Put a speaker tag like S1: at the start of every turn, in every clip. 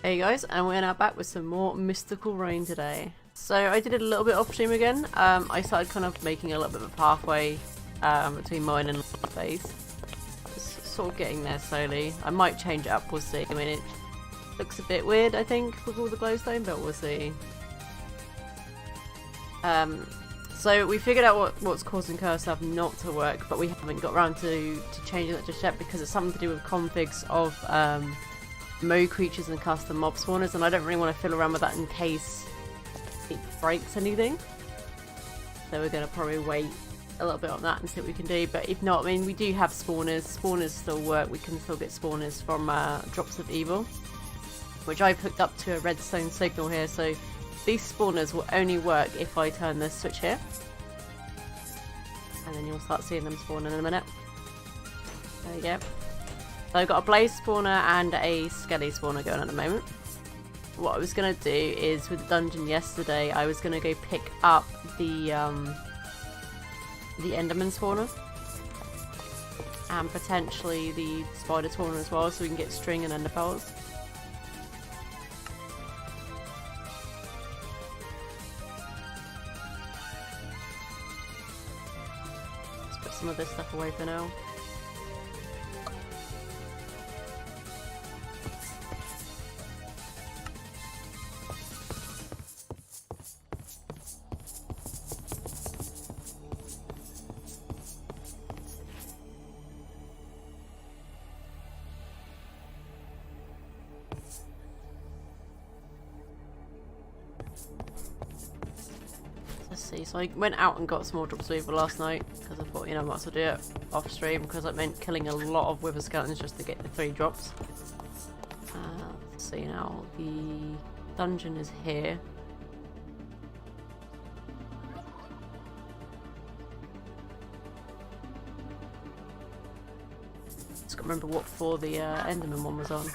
S1: Hey guys, and we're now back with some more Mystical Rain today. So I did it a little bit off stream again. I started kind of making a little bit of a pathway between mine and base. Just sort of getting there slowly. I might change it up, we'll see. I mean, it looks a bit weird, I think, with all the glowstone, but we'll see. So we figured out what's causing Cursive not to work, but we haven't got around to changing that just yet because it's something to do with configs of mode creatures and custom mob spawners, and I don't really want to fiddle around with that in case it breaks anything. So we're going to probably wait a little bit on that and see what we can do, but if not, I mean, we do have spawners. Spawners still work. We can still get spawners from Drops of Evil, which I've hooked up to a redstone signal here, so these spawners will only work if I turn this switch here. And then you'll start seeing them spawn in a minute. There you go. So I've got a blaze spawner and a skelly spawner going at the moment. What I was going to do is, with the dungeon yesterday, I was going to go pick up the enderman spawner. And potentially the spider spawner as well, so we can get string and ender pearls. Some of this stuff away for now. Let's see, so I went out and got some more Drops of Evil last night because I thought, you know, I might as well do it off stream because it meant killing a lot of wither skeletons just to get the 3 drops. Let's see now, the dungeon is here. Just gotta remember what floor the Enderman one was on.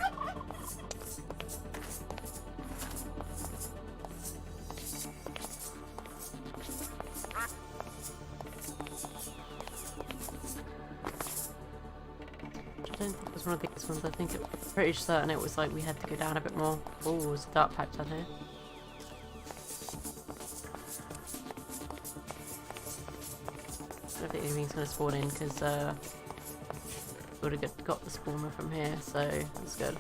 S1: I don't think it was one of these ones. I think I'm pretty certain it was like we had to go down a bit more. Oh, there's a dark patch down here. I don't think anything's going to spawn in because we would have got the spawner from here, so that's good.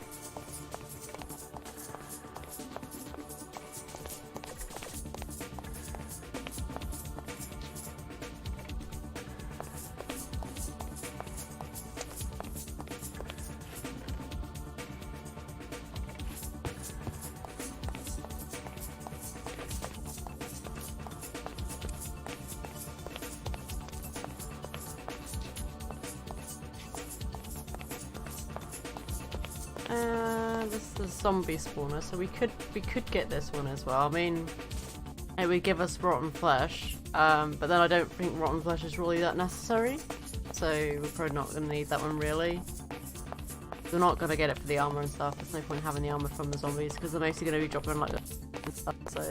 S1: This is a zombie spawner, so we could get this one as well. I mean, it would give us rotten flesh, but then I don't think rotten flesh is really that necessary, so we're probably not going to need that one really. We're not going to get it for the armor and stuff. There's no point having the armor from the zombies because they're mostly going to be dropping like this and stuff. So,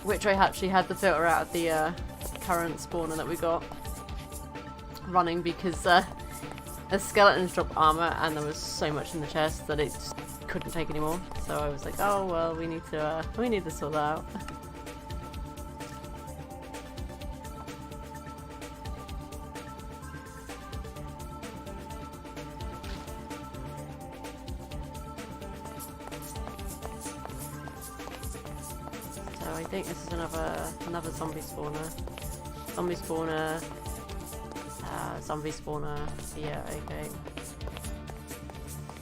S1: which I actually had the filter out of the current spawner that we got running because the skeletons dropped armor and there was so much in the chest that it just couldn't take anymore. So I was like, oh well, we need to sort that out. So I think this is another zombie spawner. Zombie spawner. Zombie spawner. Yeah, okay.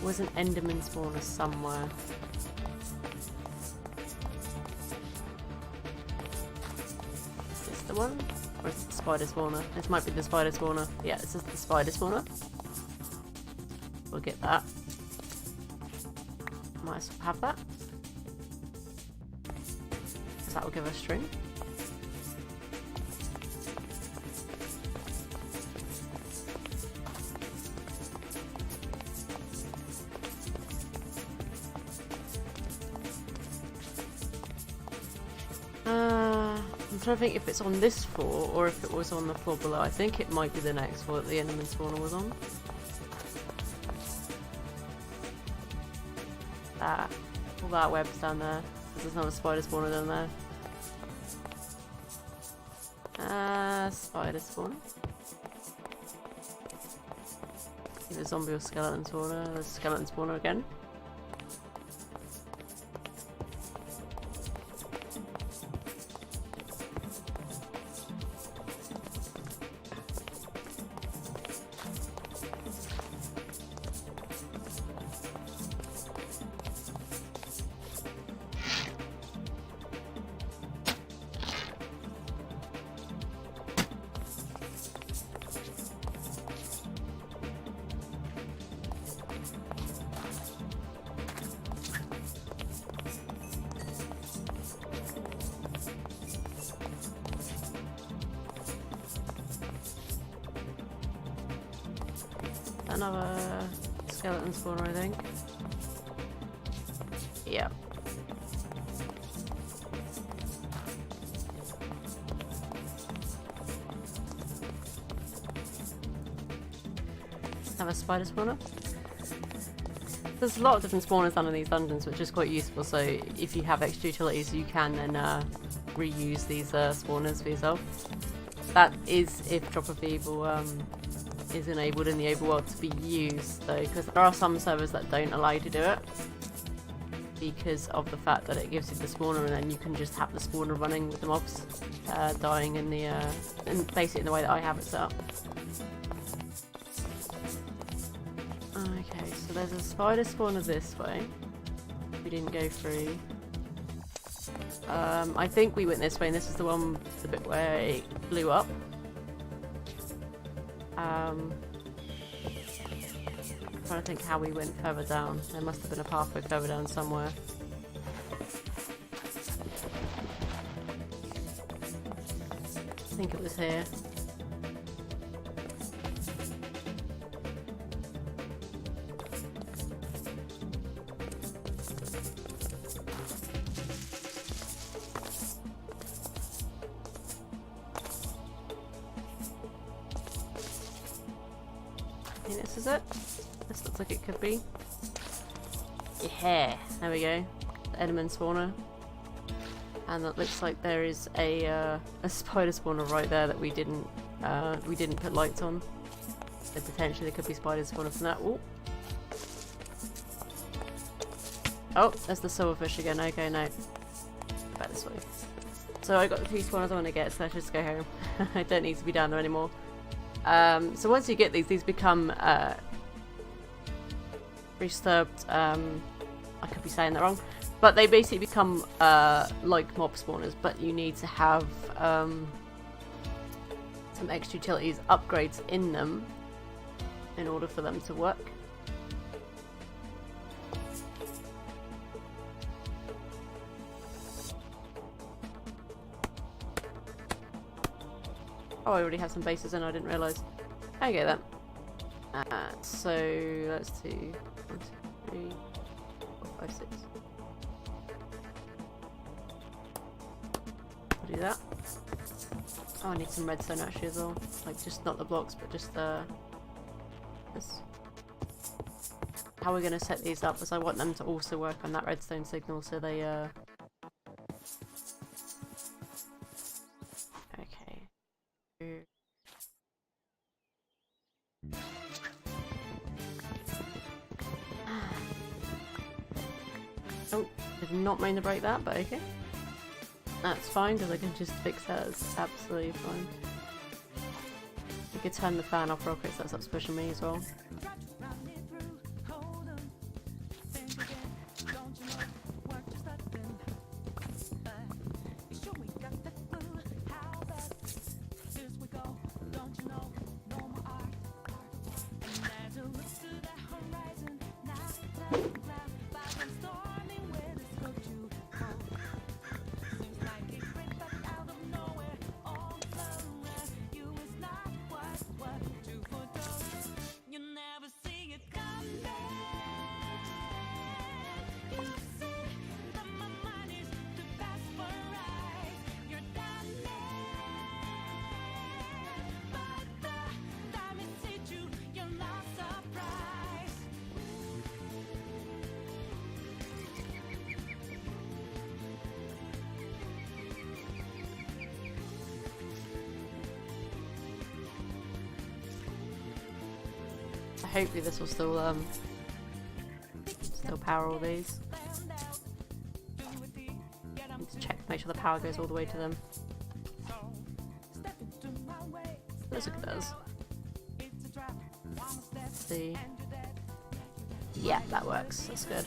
S1: Was an enderman spawner somewhere. Is this the one? Or is it the spider spawner? This might be the spider spawner. Yeah, this is the spider spawner. We'll get that. Might as well have that. Because that will give us string. I'm trying to think if it's on this floor or if it was on the floor below. I think it might be the next floor that the enderman spawner was on. all that web's down there. There's another spider spawner down there. Spider spawner. Either zombie or skeleton spawner. There's a skeleton spawner again. Another skeleton spawner, I think. Yeah. Have a spider spawner. There's a lot of different spawners down in these dungeons, which is quite useful. So if you have extra utilities, you can then reuse these spawners for yourself. That is if Drop of Evil is enabled in the overworld to be used, though, because there are some servers that don't allow you to do it because of the fact that it gives you the spawner and then you can just have the spawner running with the mobs dying in the basically in the way that I have it set up. Okay, so there's a spider spawner this way. We didn't go through. I think we went this way, and this is the one, the bit where it blew up. I'm trying to think how we went further down. There must have been a pathway further down somewhere. I think it was here. I think this is it. This looks like it could be. Yeah, there we go. The Enderman spawner. And that looks like there is a spider spawner right there that we didn't put lights on. So potentially there could be spiders spawning from that. Ooh. Oh, there's the silverfish again. Okay, no. Back this way. So I got the few spawners I want to get, so let's just go home. I don't need to be down there anymore. So once you get these become disturbed. I could be saying that wrong, but they basically become like mob spawners, but you need to have some extra utilities upgrades in them in order for them to work. Oh, I already have some bases in, I didn't realise. Okay then. So let's do 1, 2, 3, 4, 5, 6. I'll do that. Oh, I need some redstone actually as well. Like, just not the blocks, but just this. How we're going to set these up is I want them to also work on that redstone signal, so they okay. Oh, did not mean to break that, but okay. That's fine, because I can just fix that. It's absolutely fine. You could turn the fan off real quick, so that stops pushing me as well. hopefully this will still power all these. Need to check to make sure the power goes all the way to them. Looks like it does. Let's see. Yeah, that works. That's good.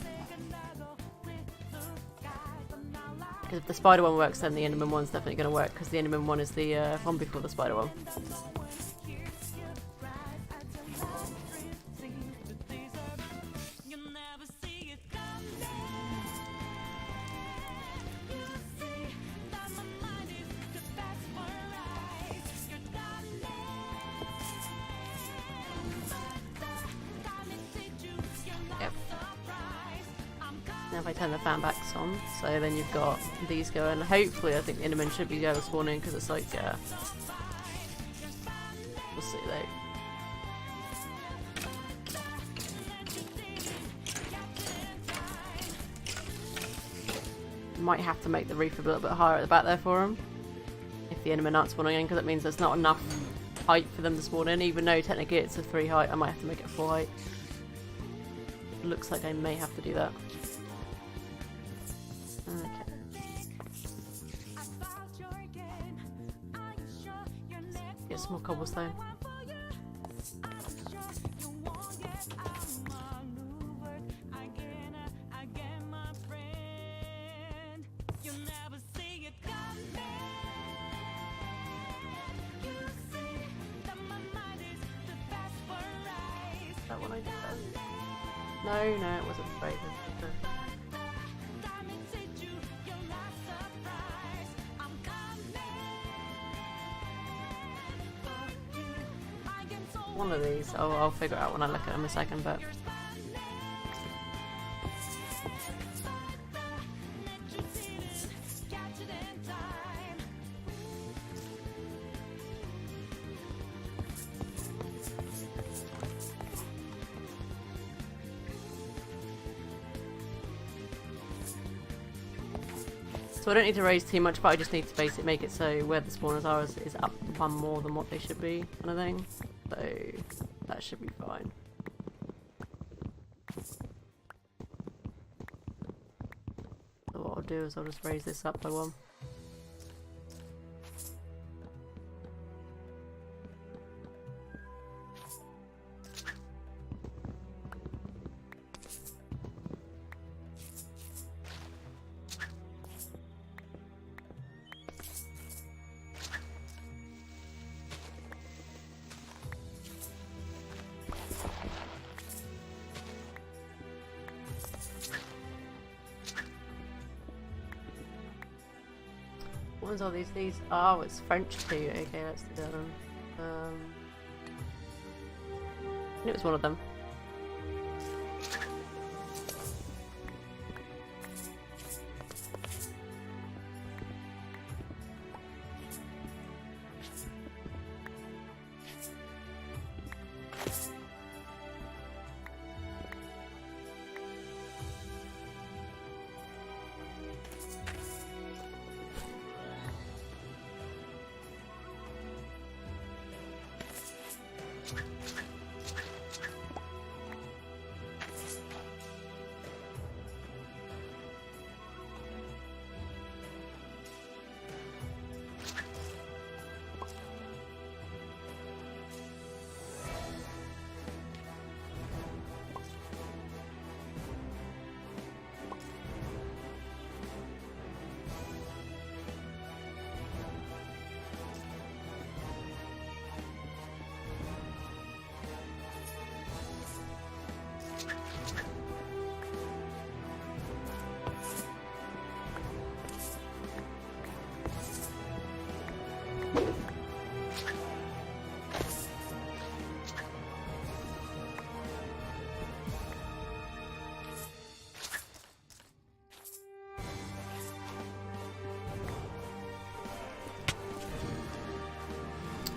S1: Because if the spider one works, then the Enderman one's definitely going to work, because the Enderman one is the one before the spider one. Now if I turn the fan backs on, so then you've got these going. Hopefully I think the Enderman should be able to spawn in, because it's like, we'll see though. Might have to make the roof a little bit higher at the back there for them, if the Endermen aren't spawning in, because it means there's not enough height for them to spawn in. Even though technically it's a 3 height, I might have to make it a 4 height. Looks like I may have to do that. Okay. Get some more cobblestone. That one I did that. No, it wasn't great. One of these, I'll figure it out when I look at them in a second, but so I don't need to raise too much, but I just need to basically make it so where the spawners are is up one more than what they should be, kind of thing. So that should be fine. So what I'll do is I'll just raise this up by one. What ones are these? These? Oh, it's French too. Okay, let's do that one. I knew it was one of them.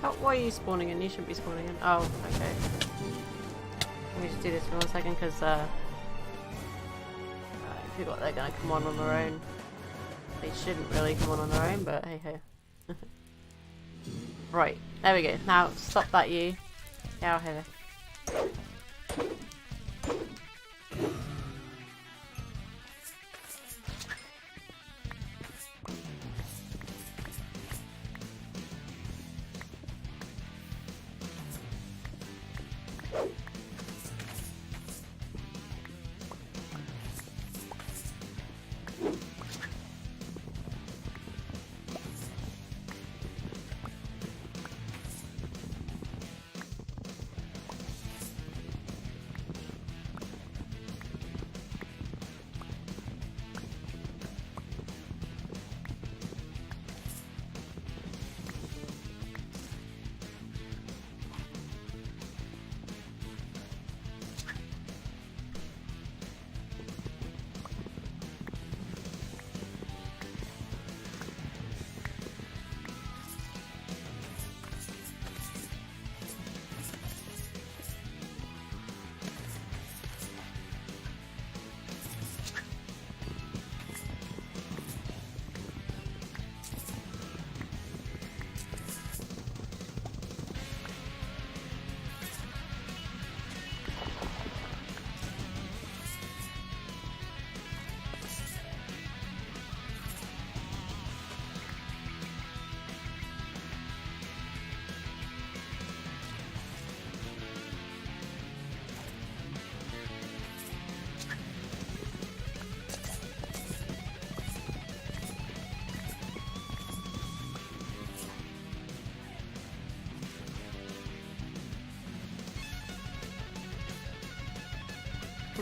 S1: Oh, why are you spawning in? You shouldn't be spawning in. Oh, okay. Let me just do this for 1 second, because I forgot they're gonna come on their own. They shouldn't really come on their own, but hey ho. Right, there we go. Now stop that, you. Get out here.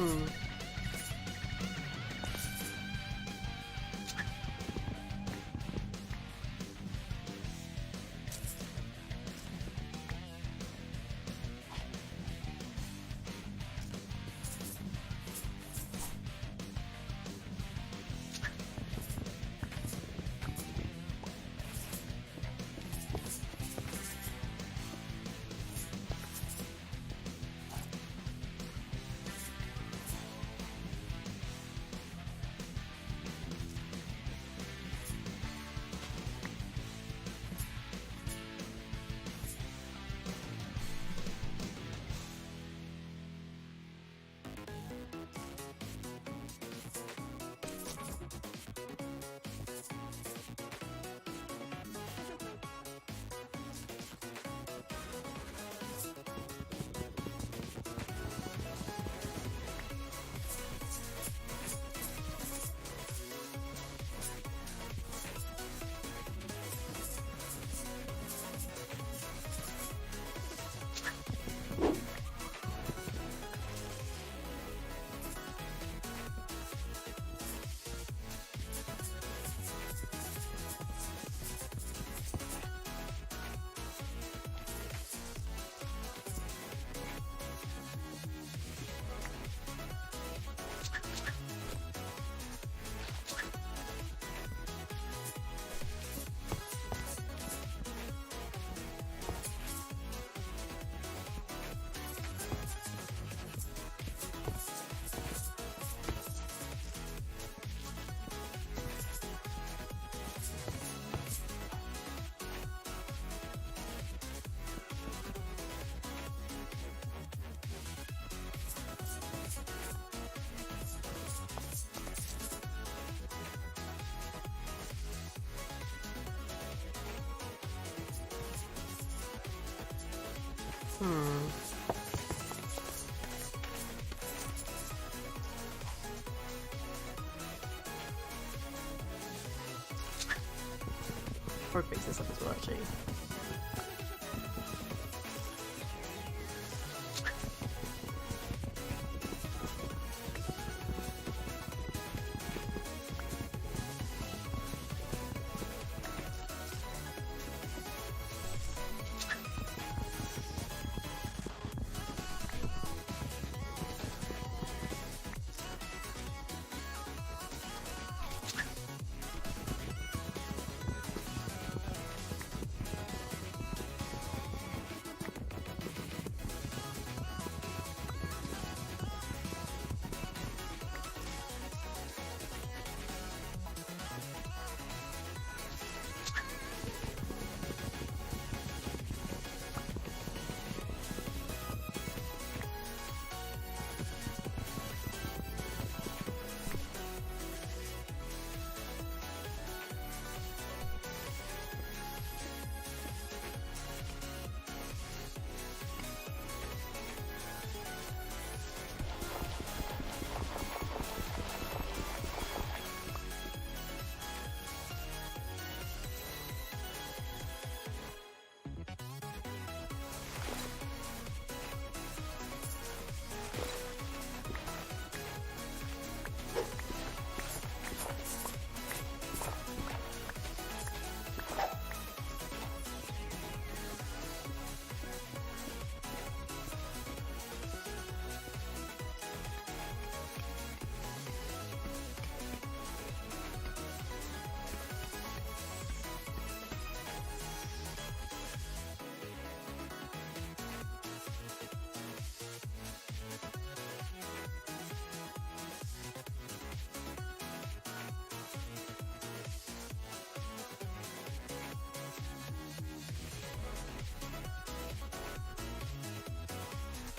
S1: Hmm. Hmm. Or fix this up as well, actually.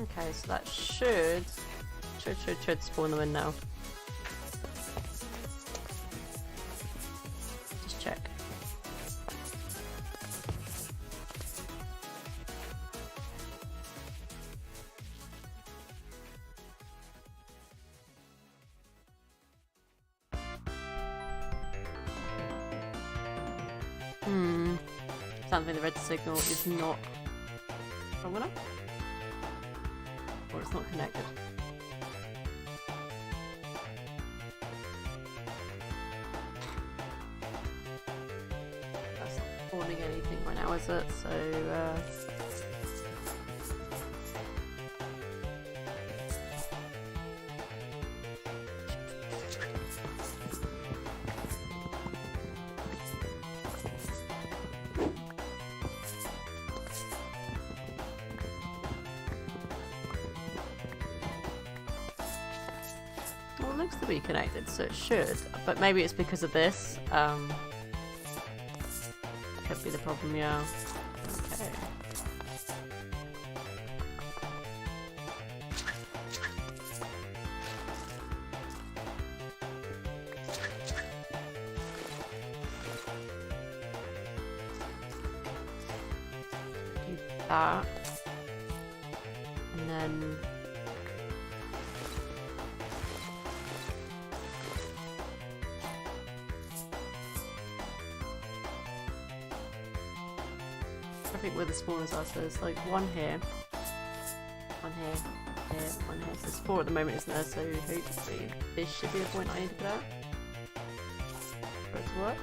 S1: Okay, so that should spawn them in now. Just check. Something the red signal is not strong enough, or it's not connected. That's not spawning anything right now, is it? So well, it looks to be connected, so it should. But maybe it's because of this. Could be the problem, yeah. Okay. Do that. And then I think where the spawners are, so there's like one here, one here, one here. So there's 4 at the moment, isn't there? So hopefully this should be the point I need to put out for it to work.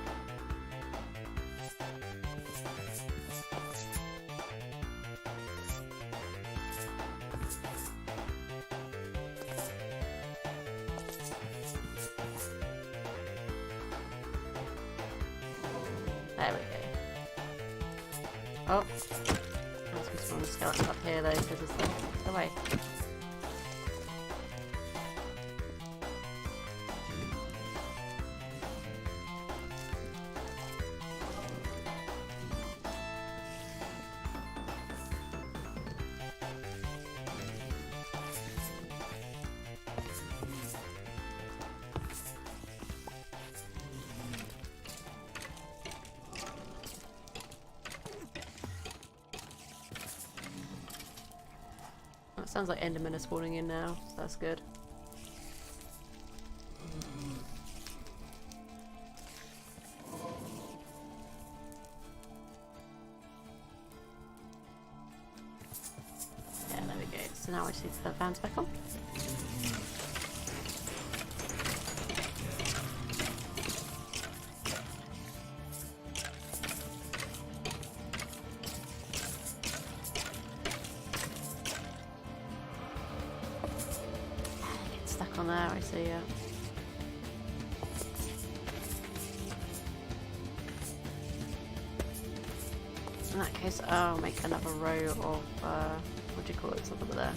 S1: There we go. Oh, there's some skeletons up here though, because it's like, go away. It sounds like Endermen are spawning in now, so that's good. Yeah, there we go. So now I just need to put the fans back on. On there, I see, yeah. In that case, I'll make another row of, what do you call it, something there.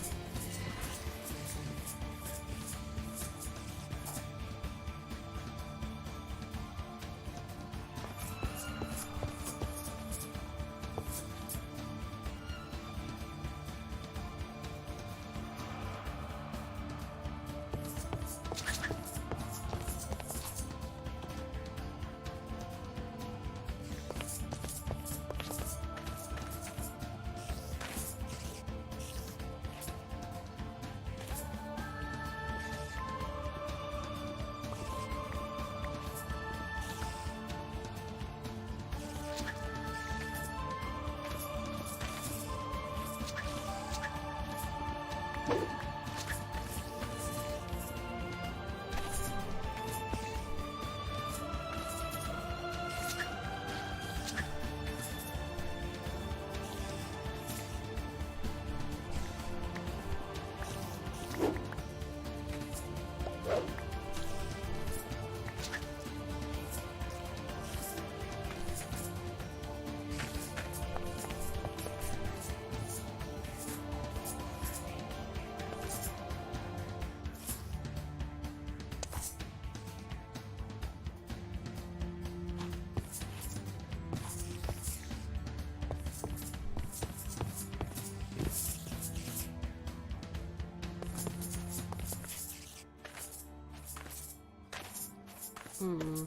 S1: Hmm.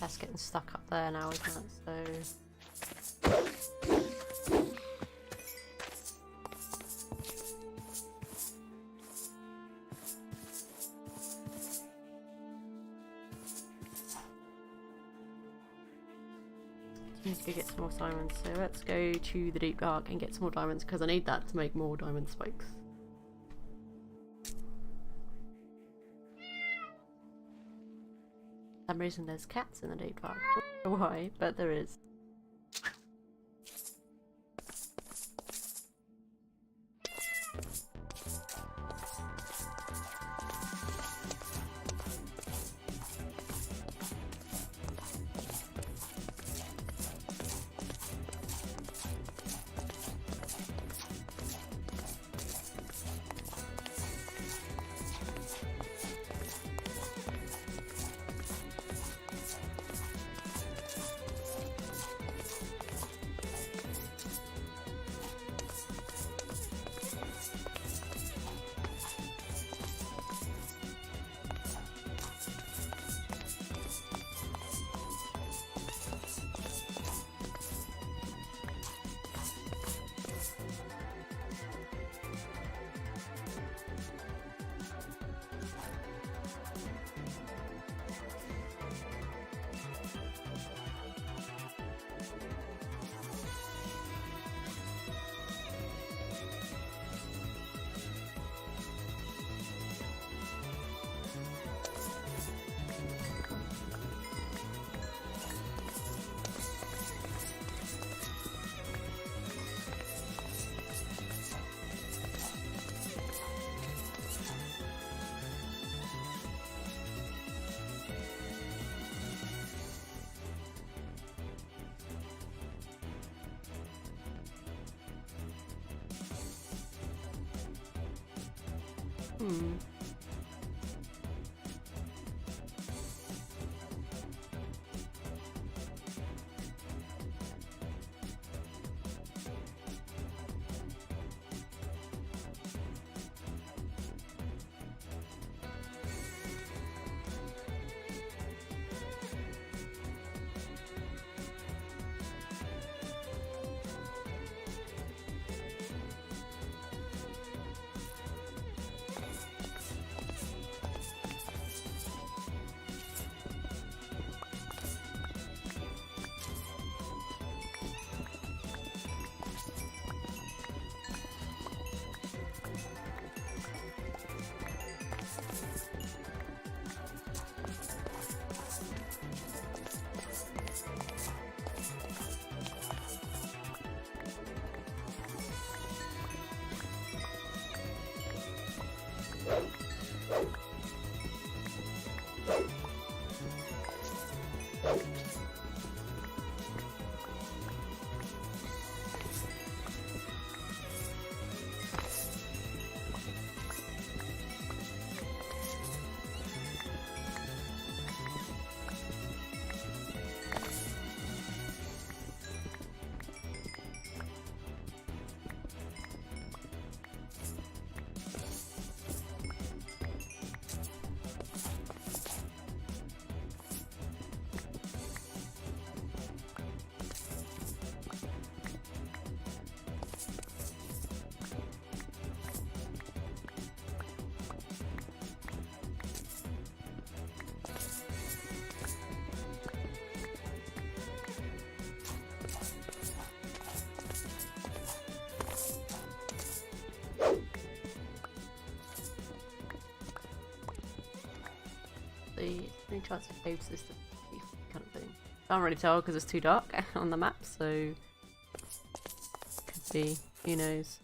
S1: That's getting stuck up there now, isn't it? So... Need to go get some more diamonds, so let's go to the Deep Dark and get some more diamonds because I need that to make more diamond spikes. For some reason there's cats in the Deep Dark. I don't know why, but there is. Hmm. Any chance of cave system kind of thing. Can't really tell because it's too dark on the map, so could be, who knows.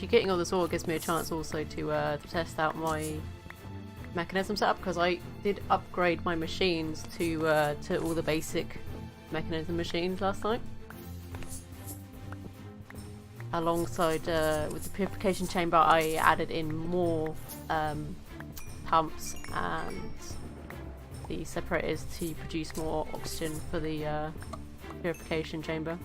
S1: actually getting all this ore gives me a chance also to test out my mechanism setup, because I did upgrade my machines to all the basic mechanism machines last night. Alongside with the purification chamber, I added in more pumps and the separators to produce more oxygen for the purification chamber.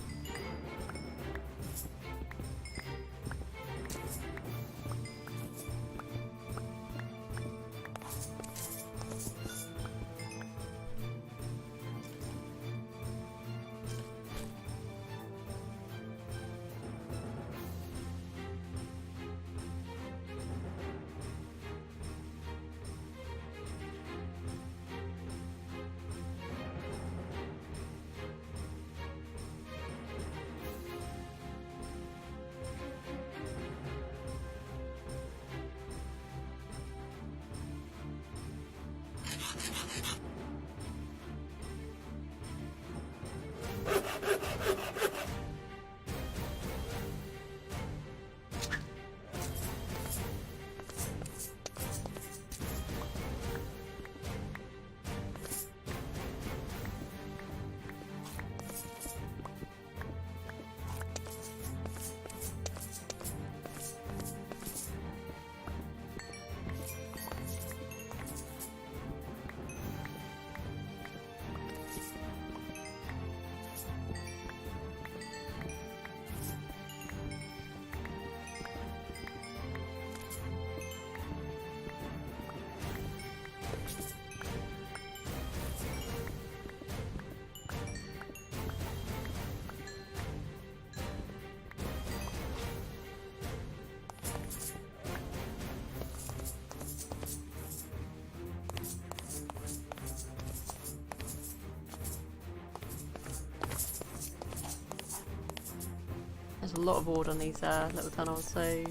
S1: There's a lot of ore on these little tunnels, so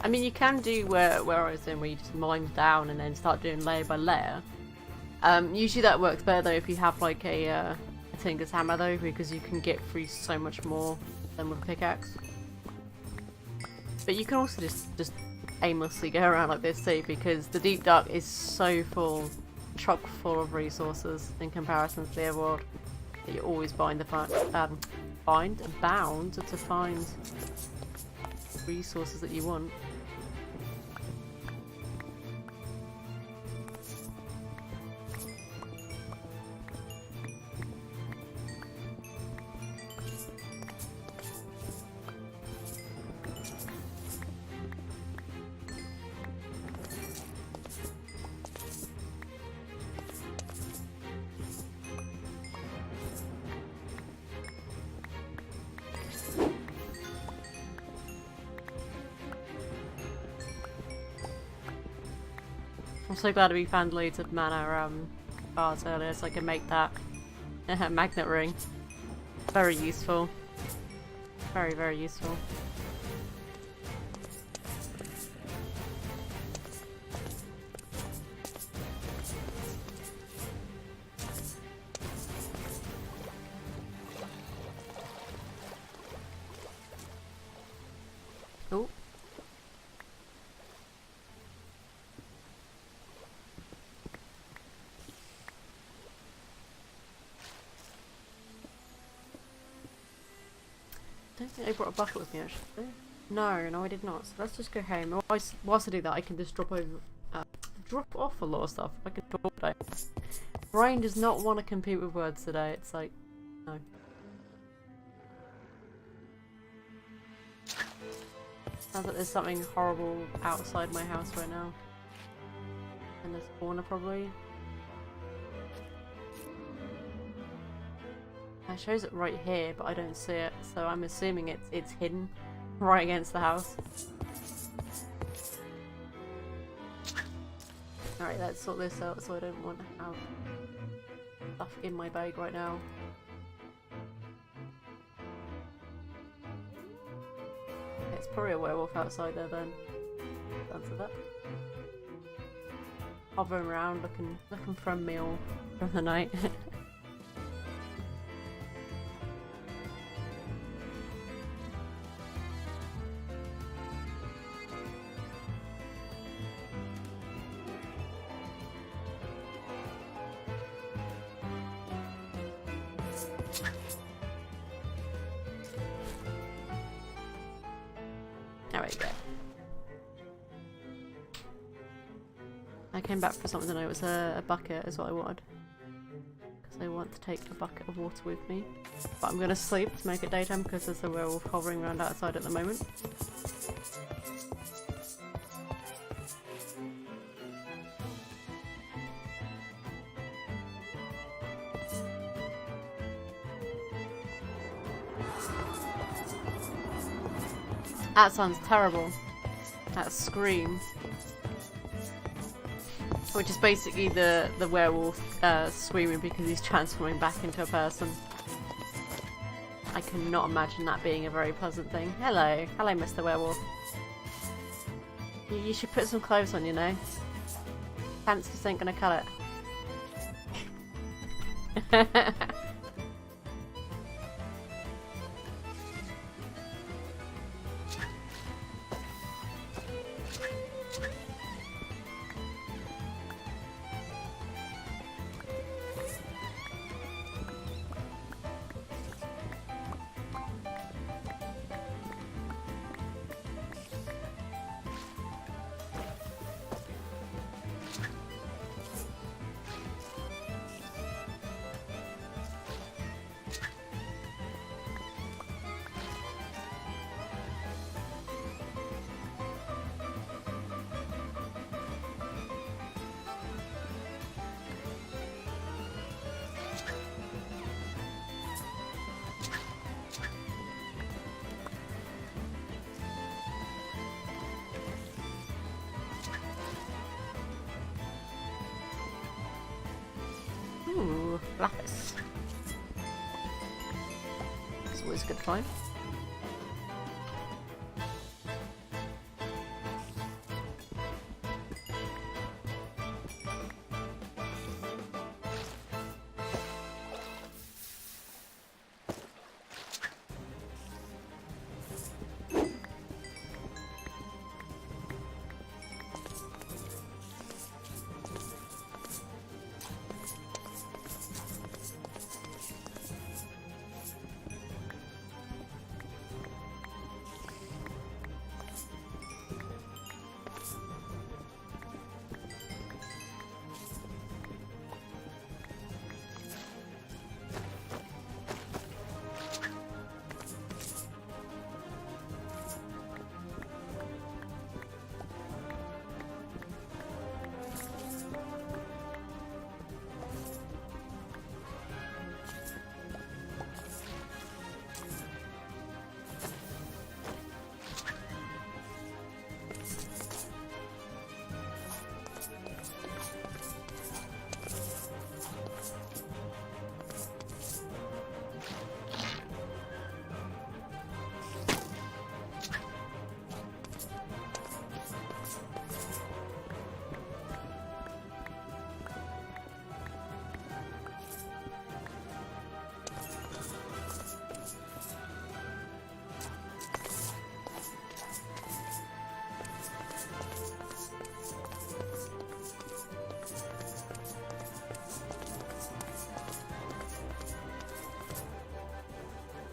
S1: I mean you can do where I was doing, where you just mine down and then start doing layer by layer. Usually that works better though if you have like a Tinker's hammer though, because you can get through so much more than with a pickaxe. But you can also just aimlessly go around like this too, because the Deep Dark is so full, chock full of resources in comparison to the other world, that you're always bound to find resources that you want. I'm so glad we found loads of mana bars earlier so I can make that magnet ring. Very useful. Very, very useful. Oh. I don't think I brought a bucket with me actually. No, I did not. So let's just go home. Whilst I do that, I can just drop off a lot of stuff. I can talk today. Brain does not want to compete with words today. It's like, no. Sounds like there's something horrible outside my house right now. In this corner, probably. It shows it right here, but I don't see it, so I'm assuming it's hidden right against the house. Alright, let's sort this out so I don't want to have stuff in my bag right now. It's probably a werewolf outside there then. Answer that. Hovering around, looking for a meal for the night. There we go. I came back for something and it was a bucket is what I wanted. Because I want to take a bucket of water with me. But I'm going to sleep to make it daytime because there's a werewolf hovering around outside at the moment. That sounds terrible. That scream. Which is basically the werewolf screaming because he's transforming back into a person. I cannot imagine that being a very pleasant thing. Hello. Hello, Mr. Werewolf. You should put some clothes on, you know. Pants just ain't gonna cut it. Ooh, lapis. It's always a good find.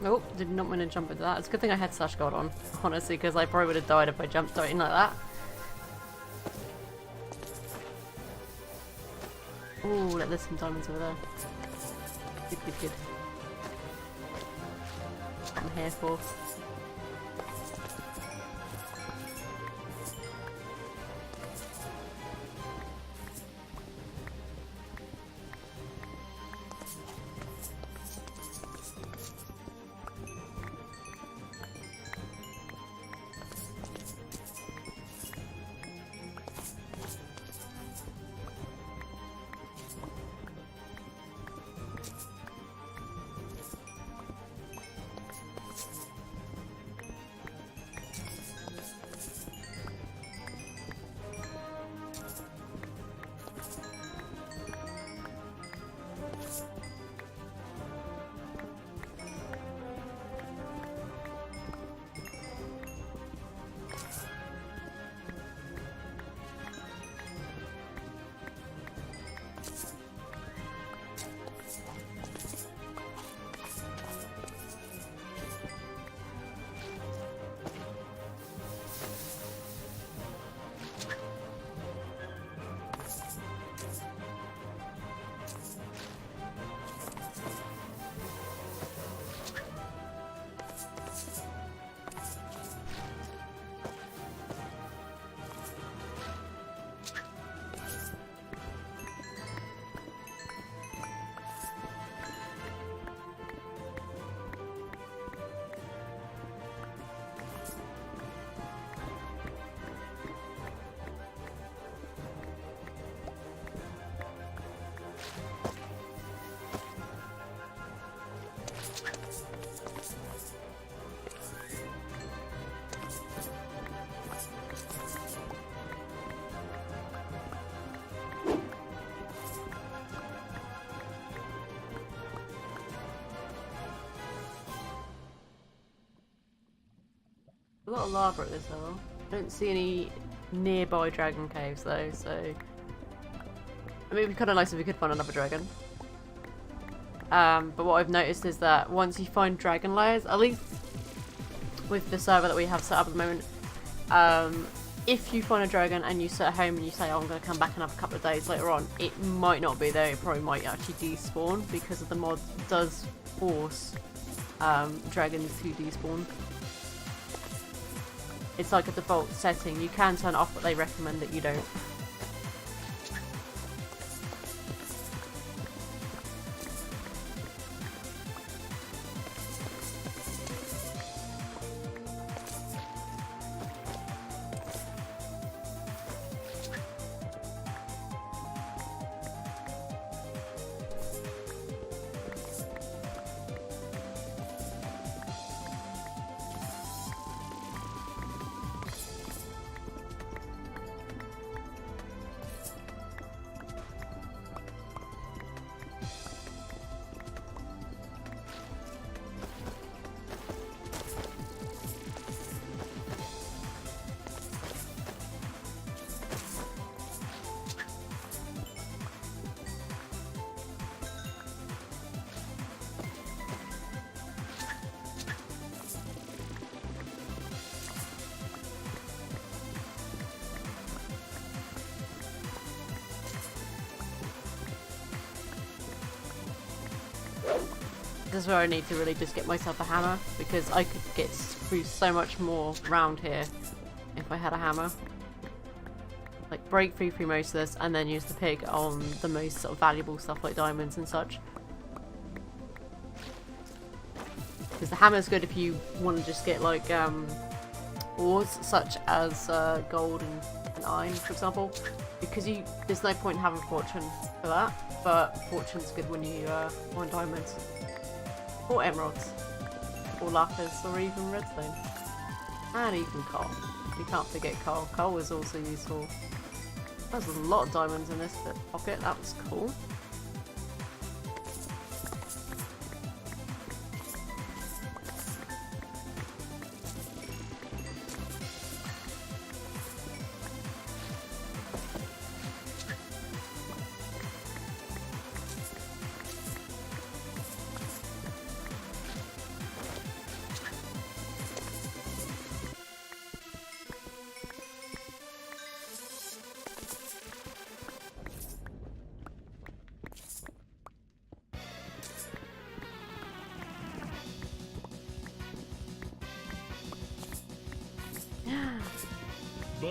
S1: Nope, did not want to jump into that. It's a good thing I had Slash Guard on, honestly, because I probably would have died if I jumped starting like that. Ooh, look, there's some diamonds over there. Good, good, good. I'm here for. A lot of lava at this level. I don't see any nearby dragon caves though, so... I mean, it'd be kind of nice if we could find another dragon. But what I've noticed is that once you find dragon layers, at least with the server that we have set up at the moment, if you find a dragon and you sit at home and you say, oh, I'm going to come back another couple of days later on, it might not be there. It probably might actually despawn because of the mod does force dragons to despawn. It's like a default setting. You can turn it off, but they recommend that you don't. This is where I need to really just get myself a hammer, because I could get through so much more round here if I had a hammer. Like break through most of this and then use the pig on the most sort of valuable stuff like diamonds and such. Because the hammer is good if you want to just get like ores such as gold and iron, for example. Because there's no point in having fortune for that, but fortune's good when you want diamonds. Or emeralds, or lapis, or even redstone. And even coal. You can't forget coal. Coal is also useful. There's a lot of diamonds in this pocket, that was cool.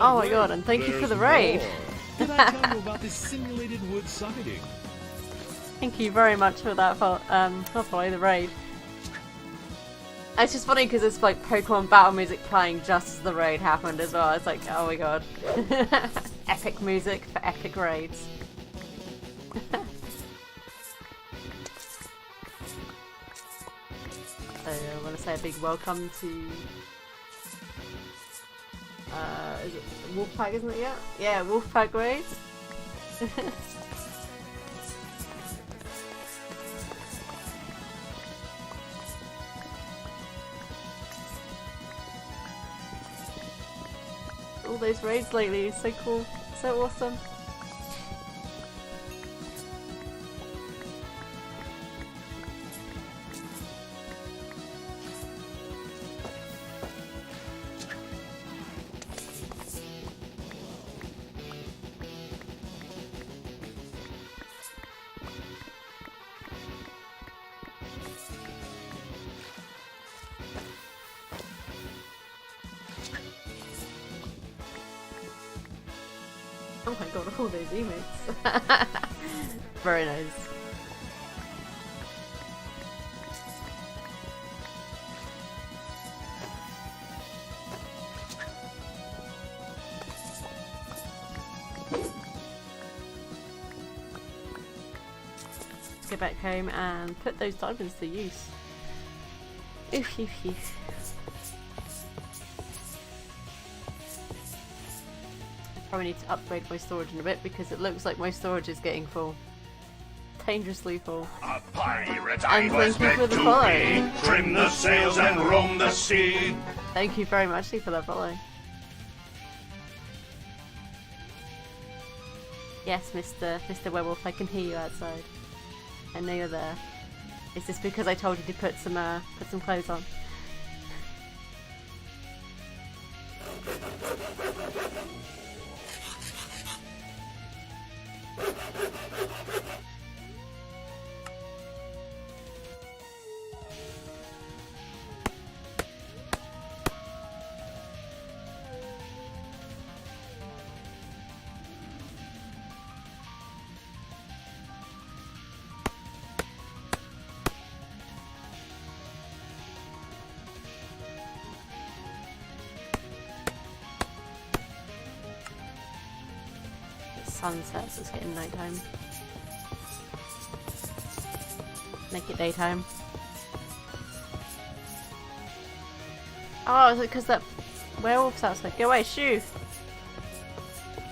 S1: Oh my god, and thank you for the raid!
S2: Did I tell you about this simulated wood siding?
S1: Thank you very much for that, for the raid. It's just funny because it's like Pokemon battle music playing just as the raid happened as well. It's like, oh my god. Epic music for epic raids. So I want to say a big welcome to... is it Wolfpack, isn't it yet? Yeah, Wolfpack raid. All those raids lately is so cool, so awesome. Oh my god, all those emotes. Very nice. Let's go back home and put those diamonds to use. Oof, oof, oof. Probably need to upgrade my storage in a bit because it looks like my storage is getting full. Dangerously full.
S3: A pirate
S1: And
S3: I was
S1: thank you
S3: meant
S1: for the
S3: to
S1: follow.
S3: be. Trim the sails and roam the sea.
S1: Thank you very much, Lee, for that follow. Yes, Mr. Werewolf, I can hear you outside. I know you're there. Is this because I told you to put some clothes on? Sunset, so it's getting nighttime. Make it daytime. Oh, is it because that werewolf's outside? Go away, shoo!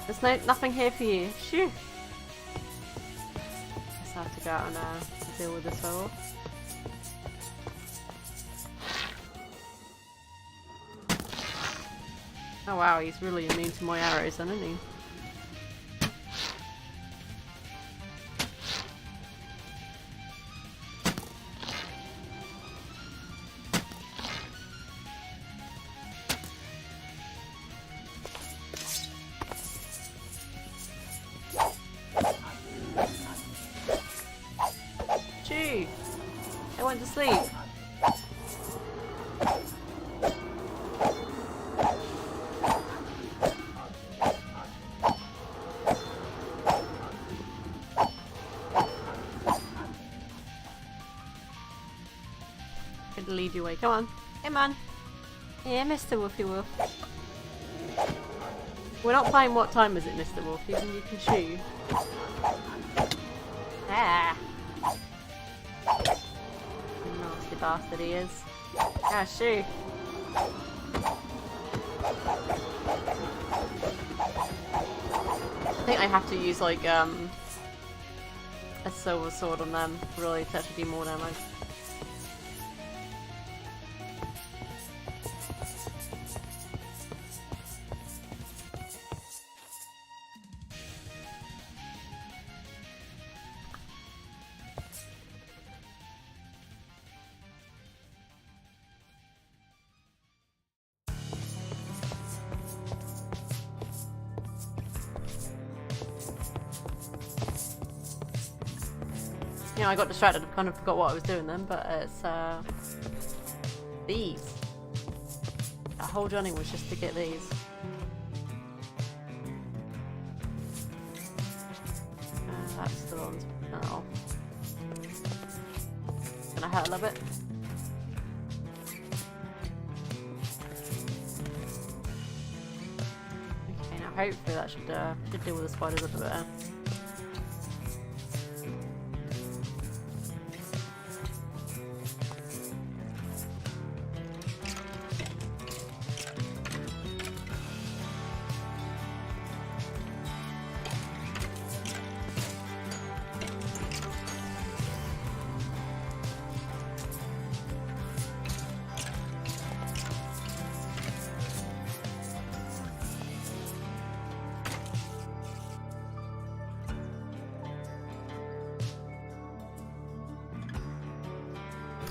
S1: There's nothing here for you. Shoo! Just have to go out and deal with this werewolf. Oh wow, he's really immune to my arrows then, isn't he? I went to sleep. Gonna lead you away. Come on. Come on. Yeah, Mr. Wolfie Wolf. We're not playing what time is it, Mr. Wolf. Even you can shoo. Ah. Nasty bastard he is. Ah, shoo. I think I have to use like a silver sword on them really to actually do more damage. You know, I got distracted, I kind of forgot what I was doing then, but it's these. That whole journey was just to get these. That's the ones. Oh. Gonna hurt a little bit. Okay, now hopefully that should deal with the spiders a little bit better.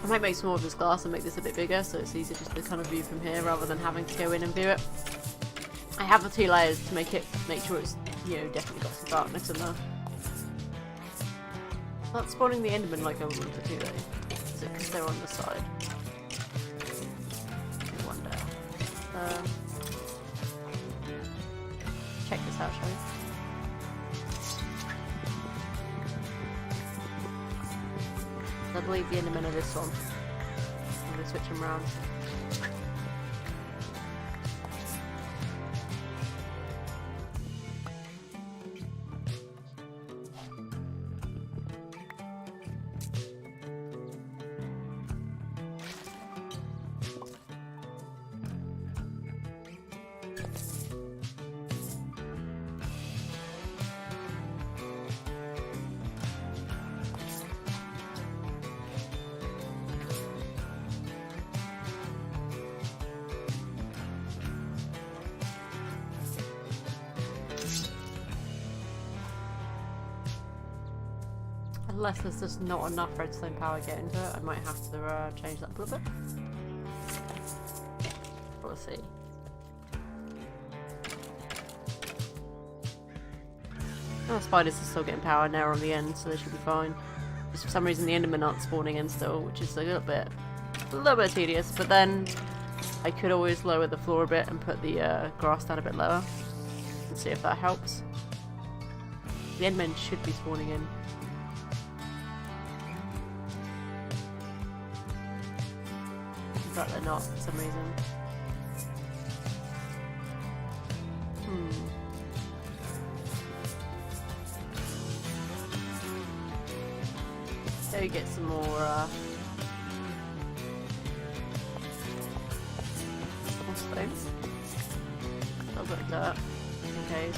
S1: I might make some more of this glass and make this a bit bigger so it's easier just to kind of view from here rather than having to go in and view it. I have the 2 layers to make sure it's, you know, definitely got some darkness in there. Not spawning the Enderman like I wanted to do though. Is it because they're on the side? I wonder. Check this out, shall we? I believe the Endermen are this one. I'm going to switch them around. unless there's just not enough redstone power getting to it, I might have to change that a little bit. We'll see. Oh, the spiders are still getting power now on the end, so they should be fine. Just for some reason the Endermen aren't spawning in still, which is a little bit tedious. But then I could always lower the floor a bit and put the grass down a bit lower and see if that helps. The Endermen should be spawning in. But they're not for some reason. Go get some more stones. I'll put dirt in case.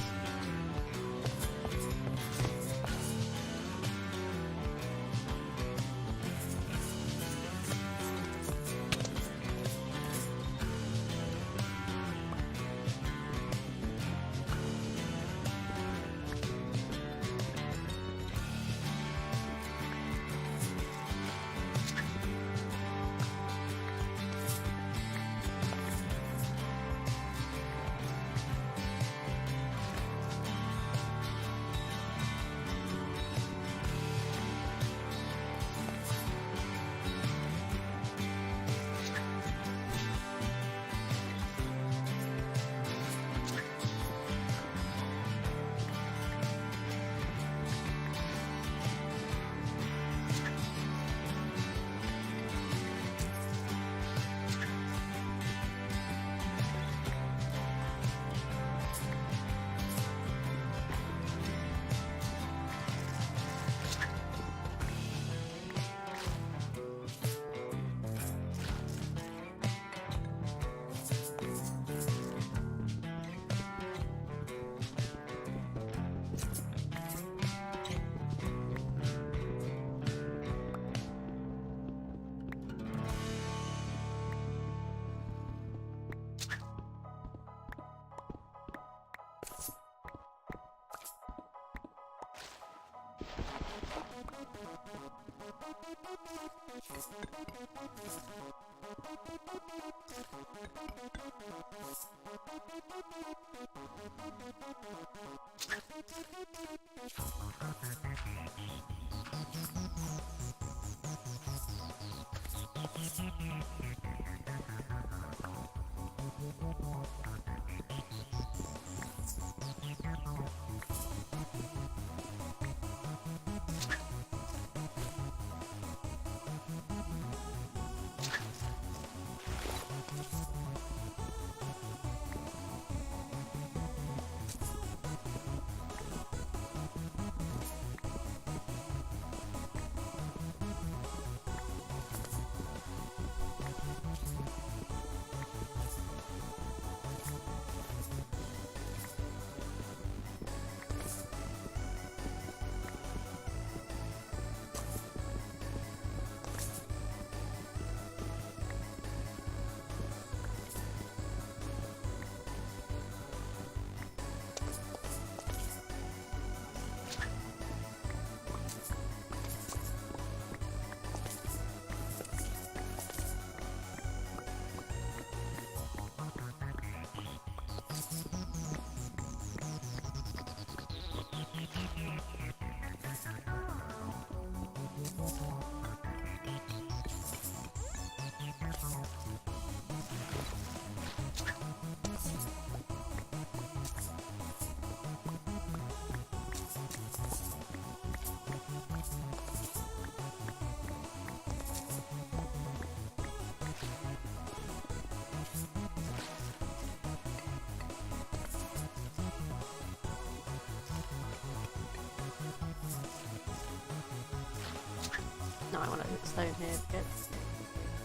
S1: No, I want to put the stone here because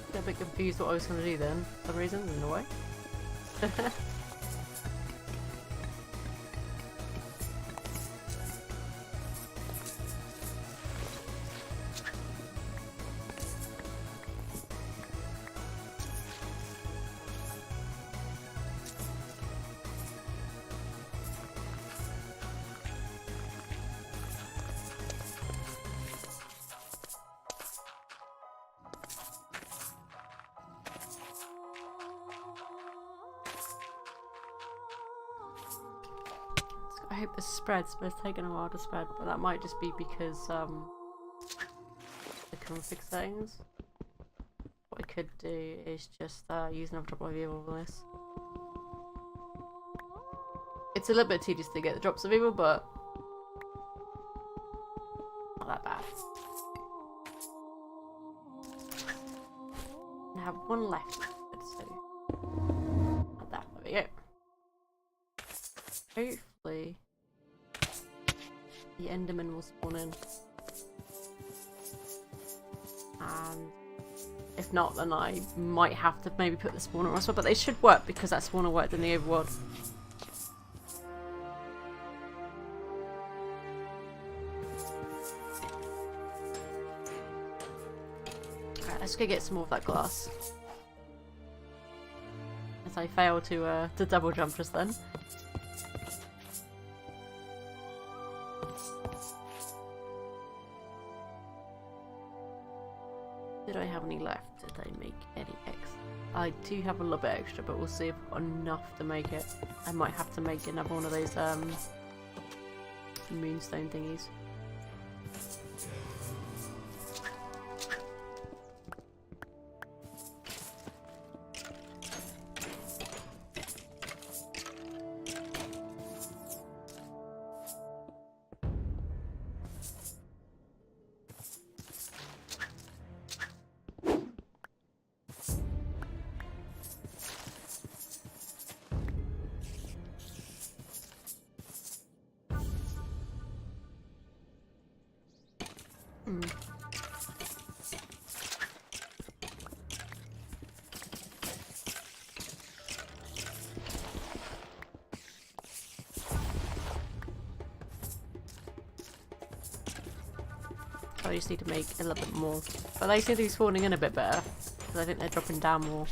S1: I got a bit confused what I was going to do then, for some reason, in a way. hope this spreads, but it's taken a while to spread. But that might just be because the config settings. What I could do is just use another drop of evil for this. It's a little bit tedious to get the drops of evil, but not that bad. I have one left, so like that. There we go. Hopefully, the Enderman will spawn in, and if not, then I might have to maybe put the spawner elsewhere. But they should work because that spawner worked in the overworld. Let's go get some more of that glass. As I failed to double jump just then. Did I have any left? Did I make any extra? I do have a little bit extra, but we'll see if I've got enough to make it. I might have to make another one of those moonstone thingies. I just need to make a little bit more. But they seem to be spawning in a bit better, because I think they're dropping down more.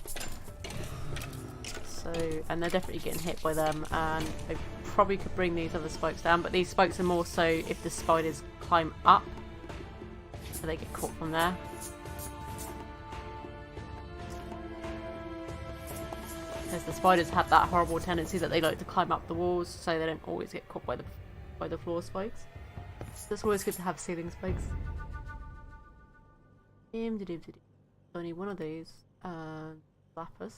S1: So, and they're definitely getting hit by them, and I probably could bring these other spikes down, but these spikes are more so if the spiders climb up, so they get caught from there. Because the spiders have that horrible tendency that they like to climb up the walls, so they don't always get caught by the floor spikes. So it's always good to have ceiling spikes. Only one of these. Lapis.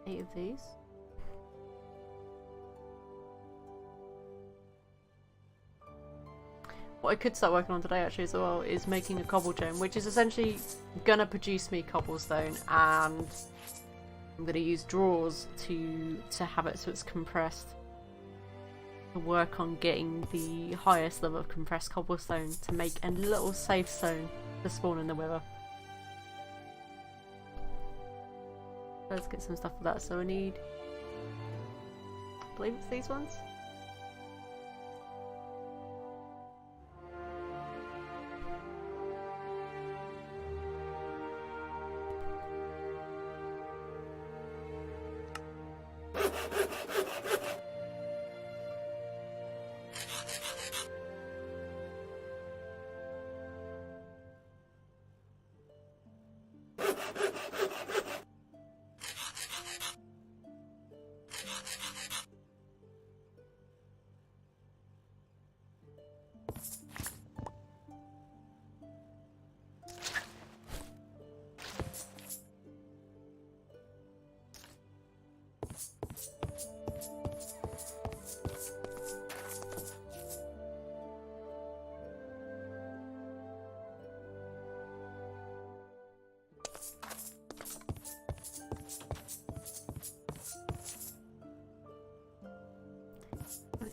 S1: 8 of these. What I could start working on today actually as well is making a cobble gem, which is essentially gonna produce me cobblestone, and I'm gonna use drawers to have it so it's compressed. To work on getting the highest level of compressed cobblestone to make a little safe zone to spawn in the wither. Let's get some stuff for that. So I need, I believe it's these ones.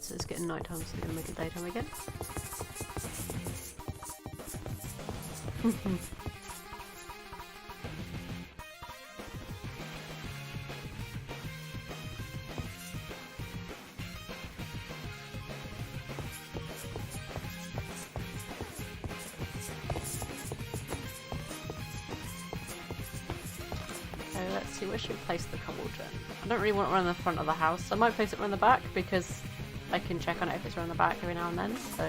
S1: So it's getting night time, so we're going to make it daytime again. So let's see, where should we place the cobble gem? I don't really want it around the front of the house. I might place it around the back because I can check on it if it's around the back every now and then, so...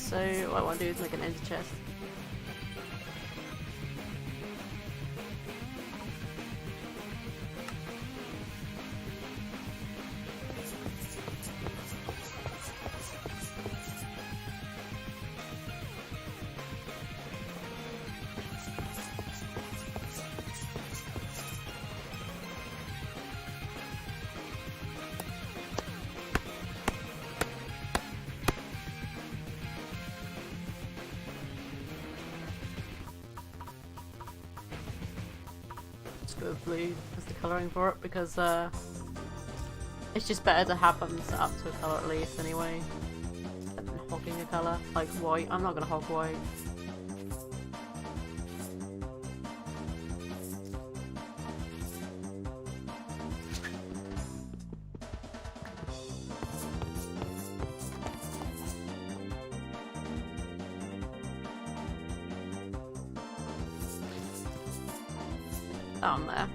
S1: So what I want to do is make an ender chest. Go with blue as the colouring for it because it's just better to have them set up to a colour at least anyway than hogging a colour like white. I'm not going to hog white. Down there.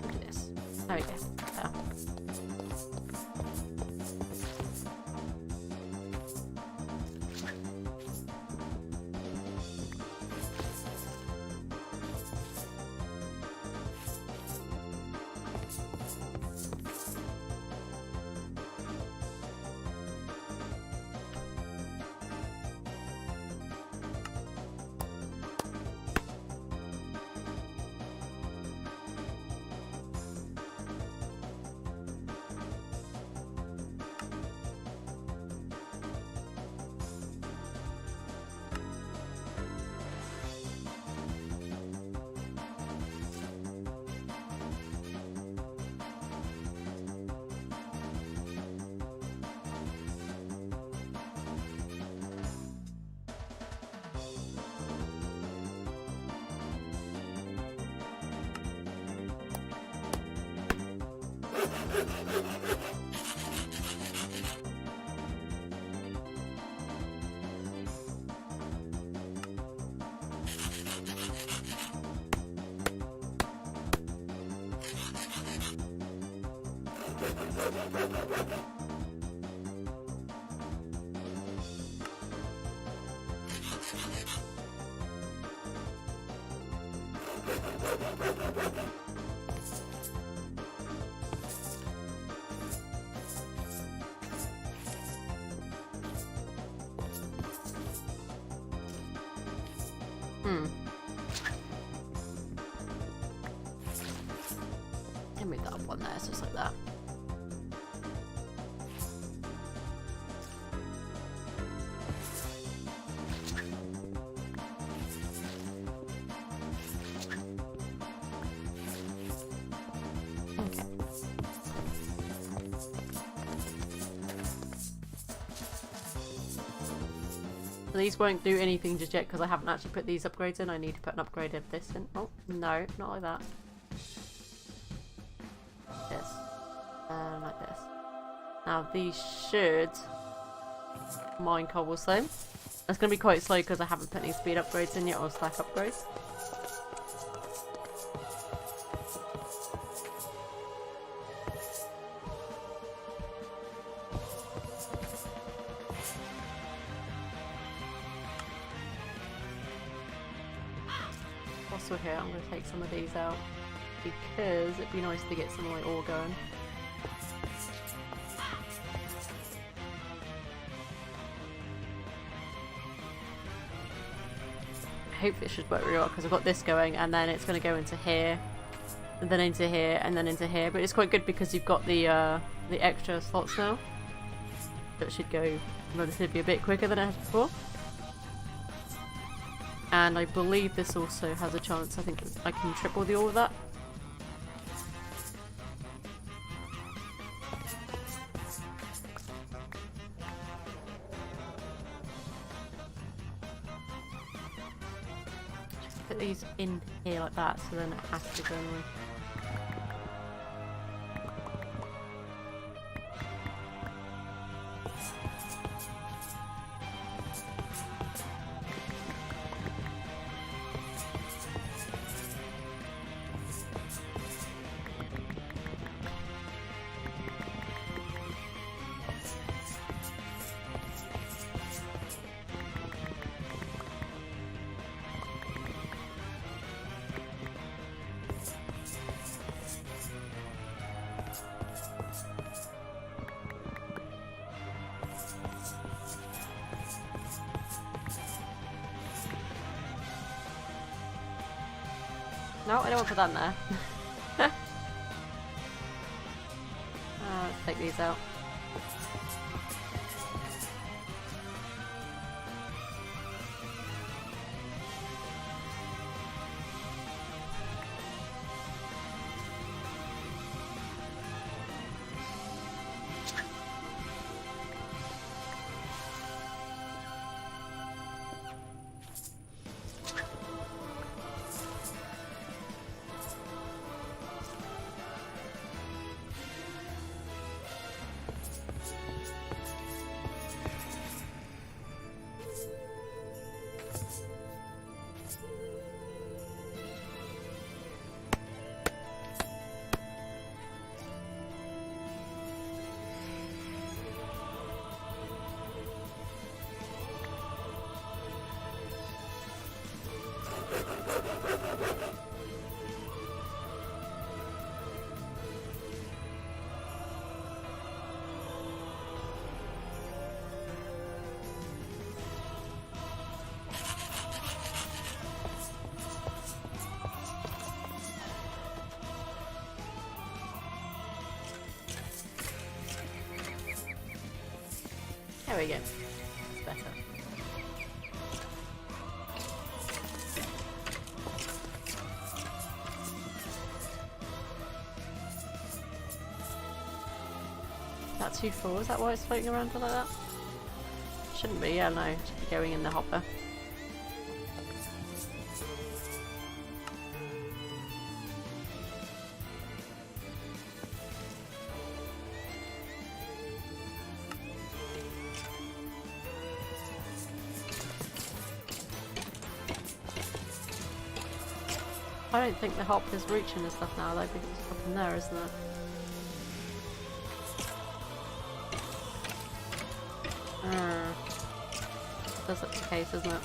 S1: Do this. There we go. There. And move that up one there, so just like that. Okay. So these won't do anything just yet because I haven't actually put these upgrades in. I need to put an upgrade of this in. Oh, no, not like that. This. Like this. Now these should mine cobblestone. That's going to be quite slow because I haven't put any speed upgrades in yet or stack upgrades. Also here, I'm going to take some of these out because it'd be nice to get some like ore going. Hopefully it should work really well because I've got this going and then it's going to go into here and then into here and then into here, but it's quite good because you've got the extra slots now, so it should go relatively a bit quicker than it had before. And I believe this also has a chance, I think I can triple the ore with that. Put these in here like that, so then it has to go in. No, I don't want to put that in there. Let's take these out. There we go. It's better. Is that too full? Is that why it's floating around like that? Shouldn't be, yeah, no. It should be going in the hopper. I don't think the hop is reaching and stuff now though, because it's up in there, isn't it? That's the case, isn't it?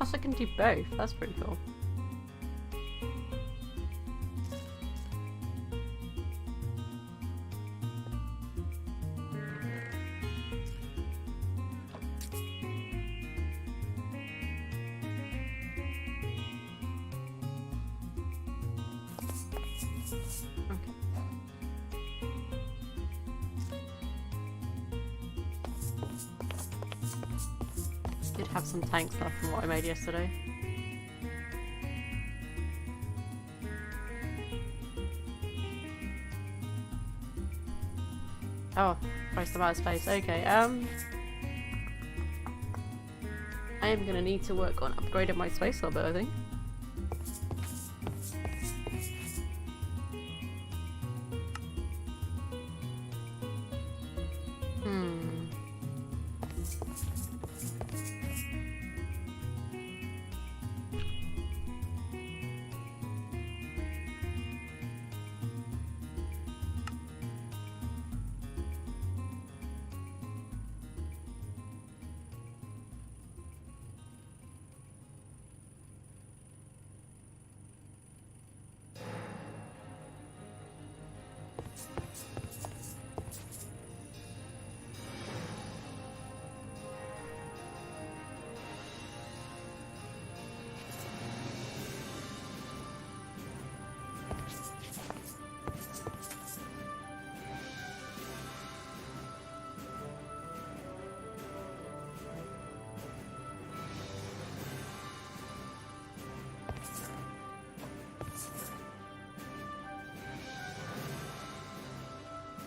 S1: Plus I can do both. That's pretty cool. Did have some tank stuff from what I made yesterday. Oh, Christ, I'm out of space. Okay, I am gonna need to work on upgrading my space a little bit, I think.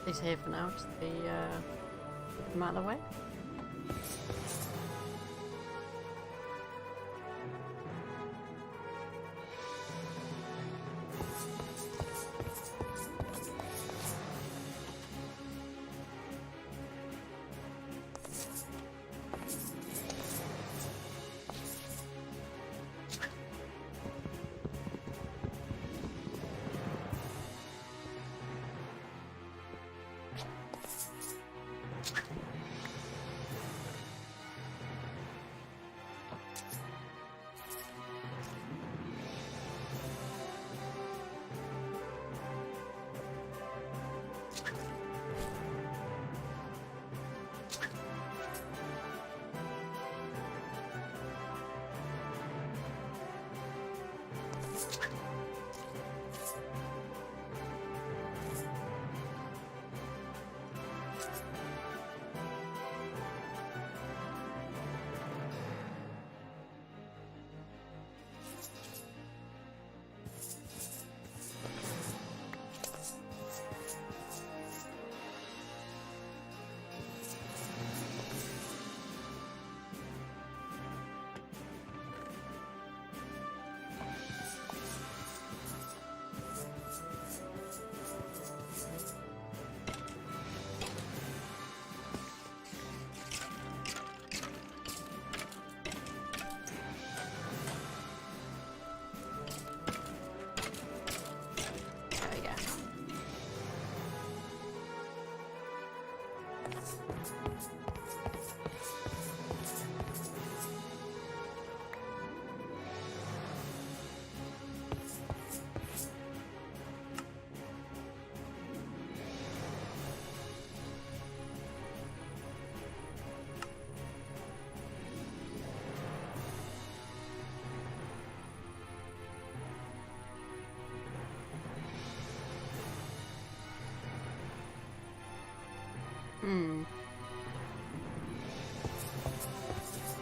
S1: He's here for now, just the put them out of the way.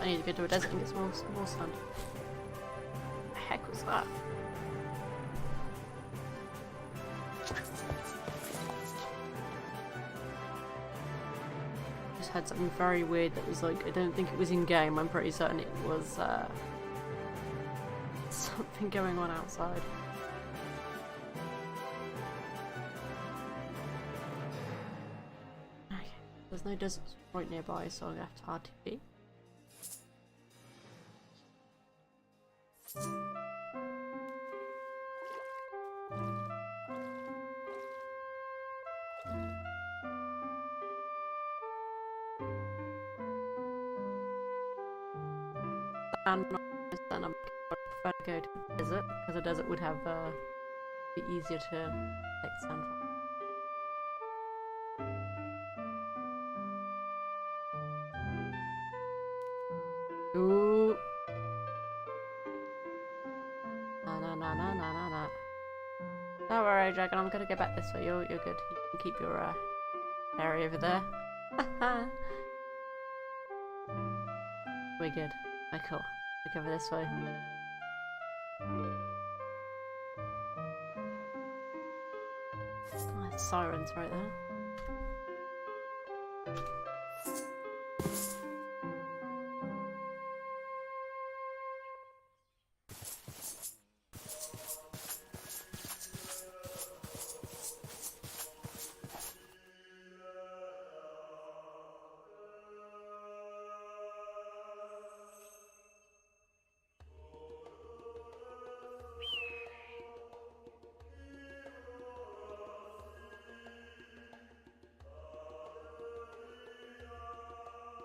S1: I need to go to a desert and get some more sun. The heck was that? Just had something very weird that was like, I don't think it was in game, I'm pretty certain it was something going on outside. Okay, there's no desert right nearby, so I'm gonna have to RTP. And then I prefer to go to a desert, because a desert would have be easier to take sand from. Ooh. No. Don't worry, Dragon. I'm gonna go back this way. You're good. You can keep your area over there. We're good. Oh, cool. Look over this way. Oh, sirens right there.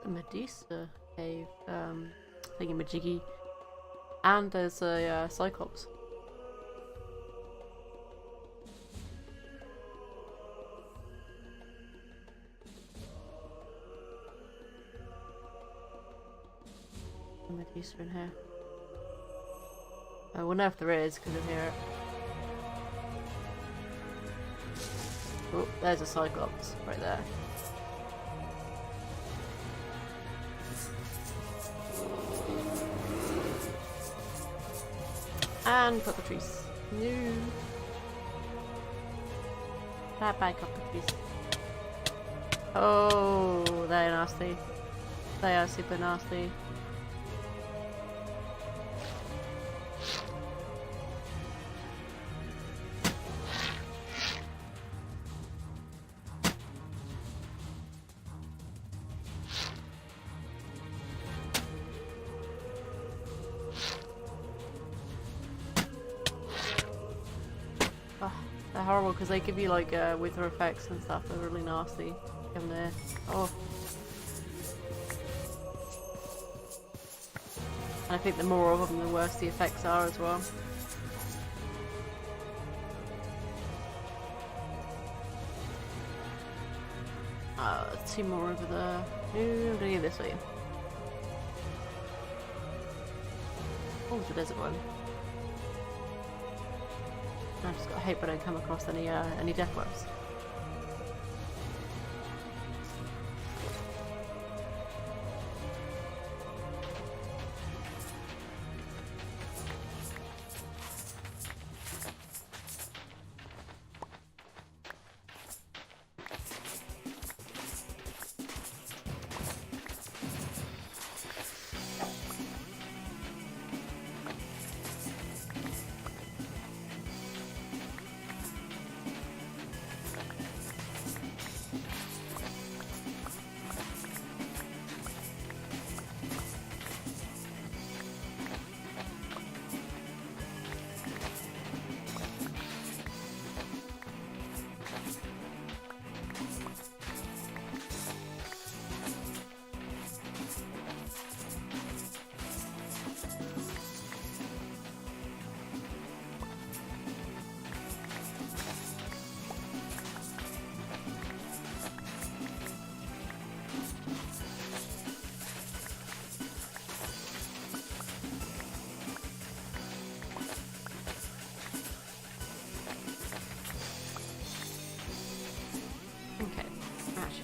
S1: Medusa cave, thingy-majiggy, and there's a Cyclops. Medusa in here. I wonder if there is, because I hear it. Oh, there's a Cyclops right there. And cut the trees. No. Back up the trees. Oh, they're nasty. They are super nasty. They're horrible because they give you like wither effects and stuff. They're really nasty. Come there. Oh. And I think the more of them, the worse the effects are as well. There's two more over there. No, I'm gonna go this way. Oh, the desert one. I just gotta hope I don't come across any death webs.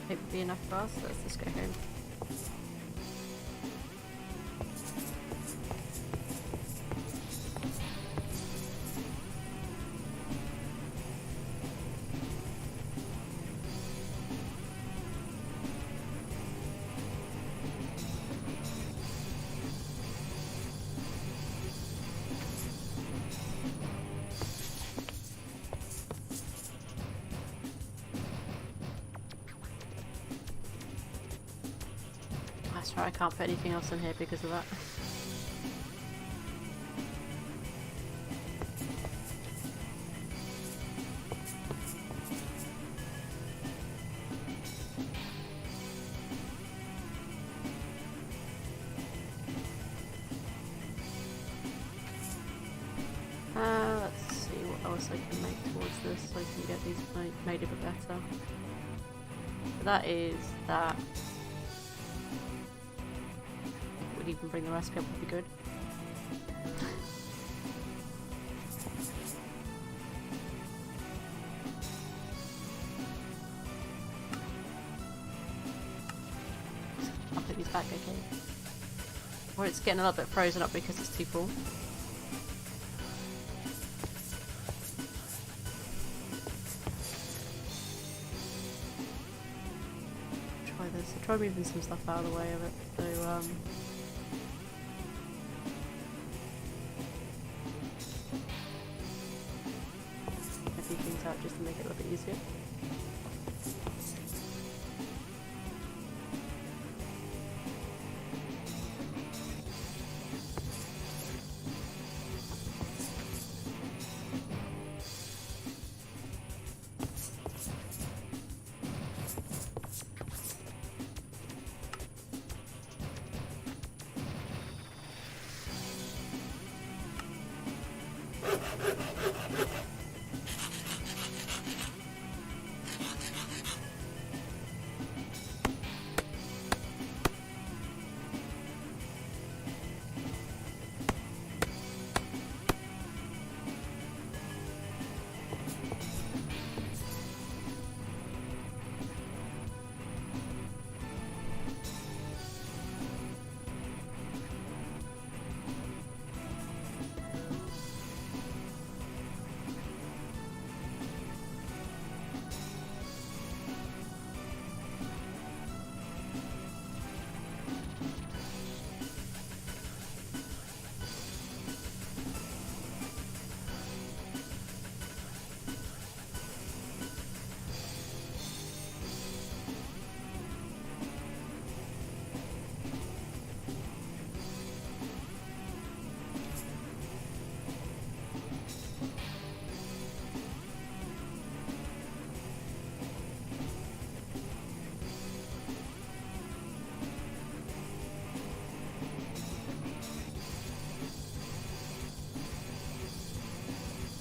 S1: Hope it'll be enough for us, so let's just go home. That's right, I can't put anything else in here because of that. else I can make towards this so I can get these made a bit better. But that is that. Would even bring the recipe up would be good. I'll put these back, okay. Or it's getting a little bit frozen up because it's too full. Try this. I'll try moving some stuff out of the way of it. So, a few things out just to make it a little bit easier.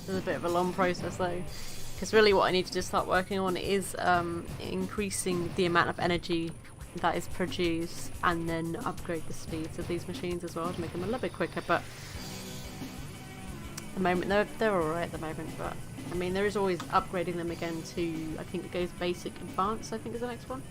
S1: It's a bit of a long process though, because really what I need to just start working on is increasing the amount of energy that is produced and then upgrade the speeds of these machines as well to make them a little bit quicker. But at the moment they're alright at the moment, but I mean there is always upgrading them again to, I think it goes basic advanced, I think is the next one.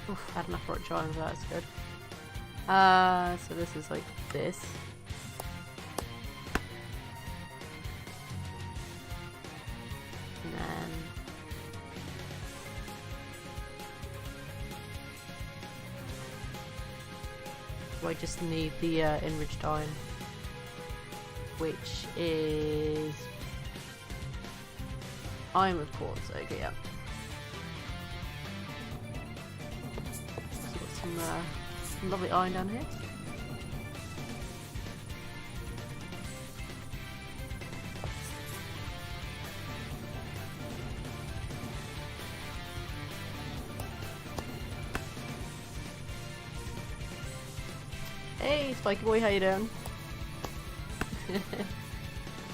S1: Oof, had enough rock drawings, that's good. So this is like this. And then I just need the enriched iron, which is iron with quartz. Okay, yeah. So got some lovely iron down here. Hey, Spiky Boy, how you doing?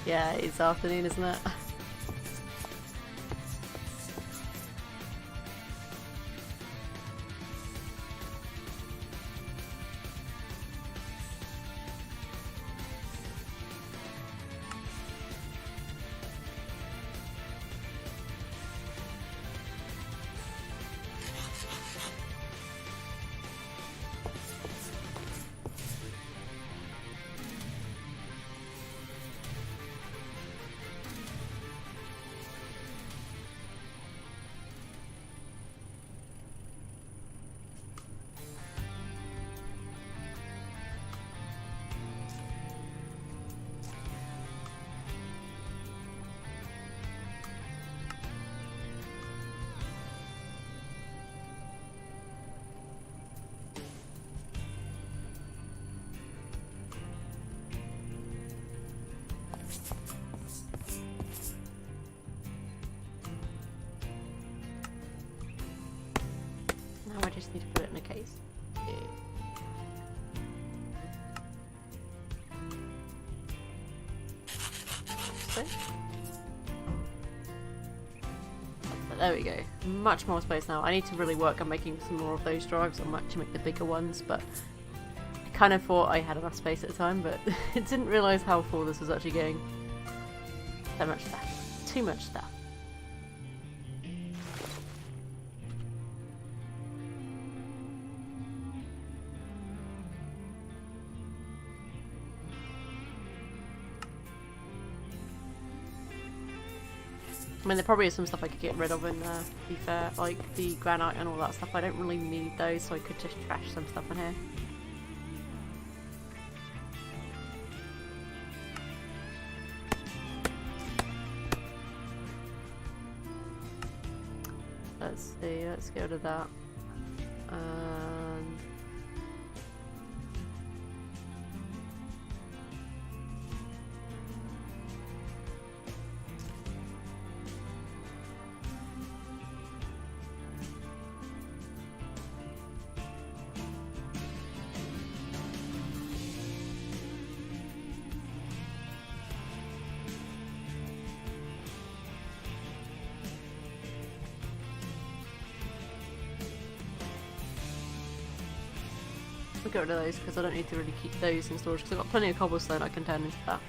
S1: Yeah, it's afternoon, isn't it? just need to put it in a case. Yeah. So. But there we go. Much more space now. I need to really work on making some more of those drives. I might actually make the bigger ones, but I kind of thought I had enough space at the time, but I didn't realise how full this was actually getting. So much stuff. Too much stuff. I mean, there probably is some stuff I could get rid of in there, to be fair, like the granite and all that stuff. I don't really need those, so I could just trash some stuff in here. Let's see, let's get rid of that. I'll get rid of those because I don't need to really keep those in storage because I've got plenty of cobblestone I can turn into that.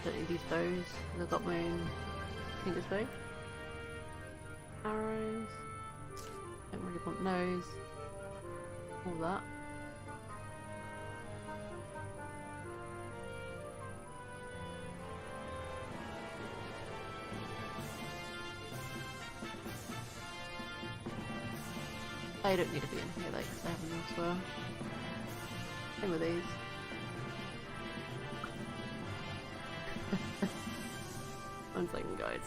S1: Don't need these bows, because I've got my own Tinker's bow. Arrows. Don't really want those. All that. I don't need to be in here though, because I have them elsewhere. Same with these. One second, guys.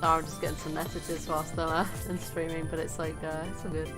S1: Oh, I'm just getting some messages whilst I'm streaming, but it's like, it's all good.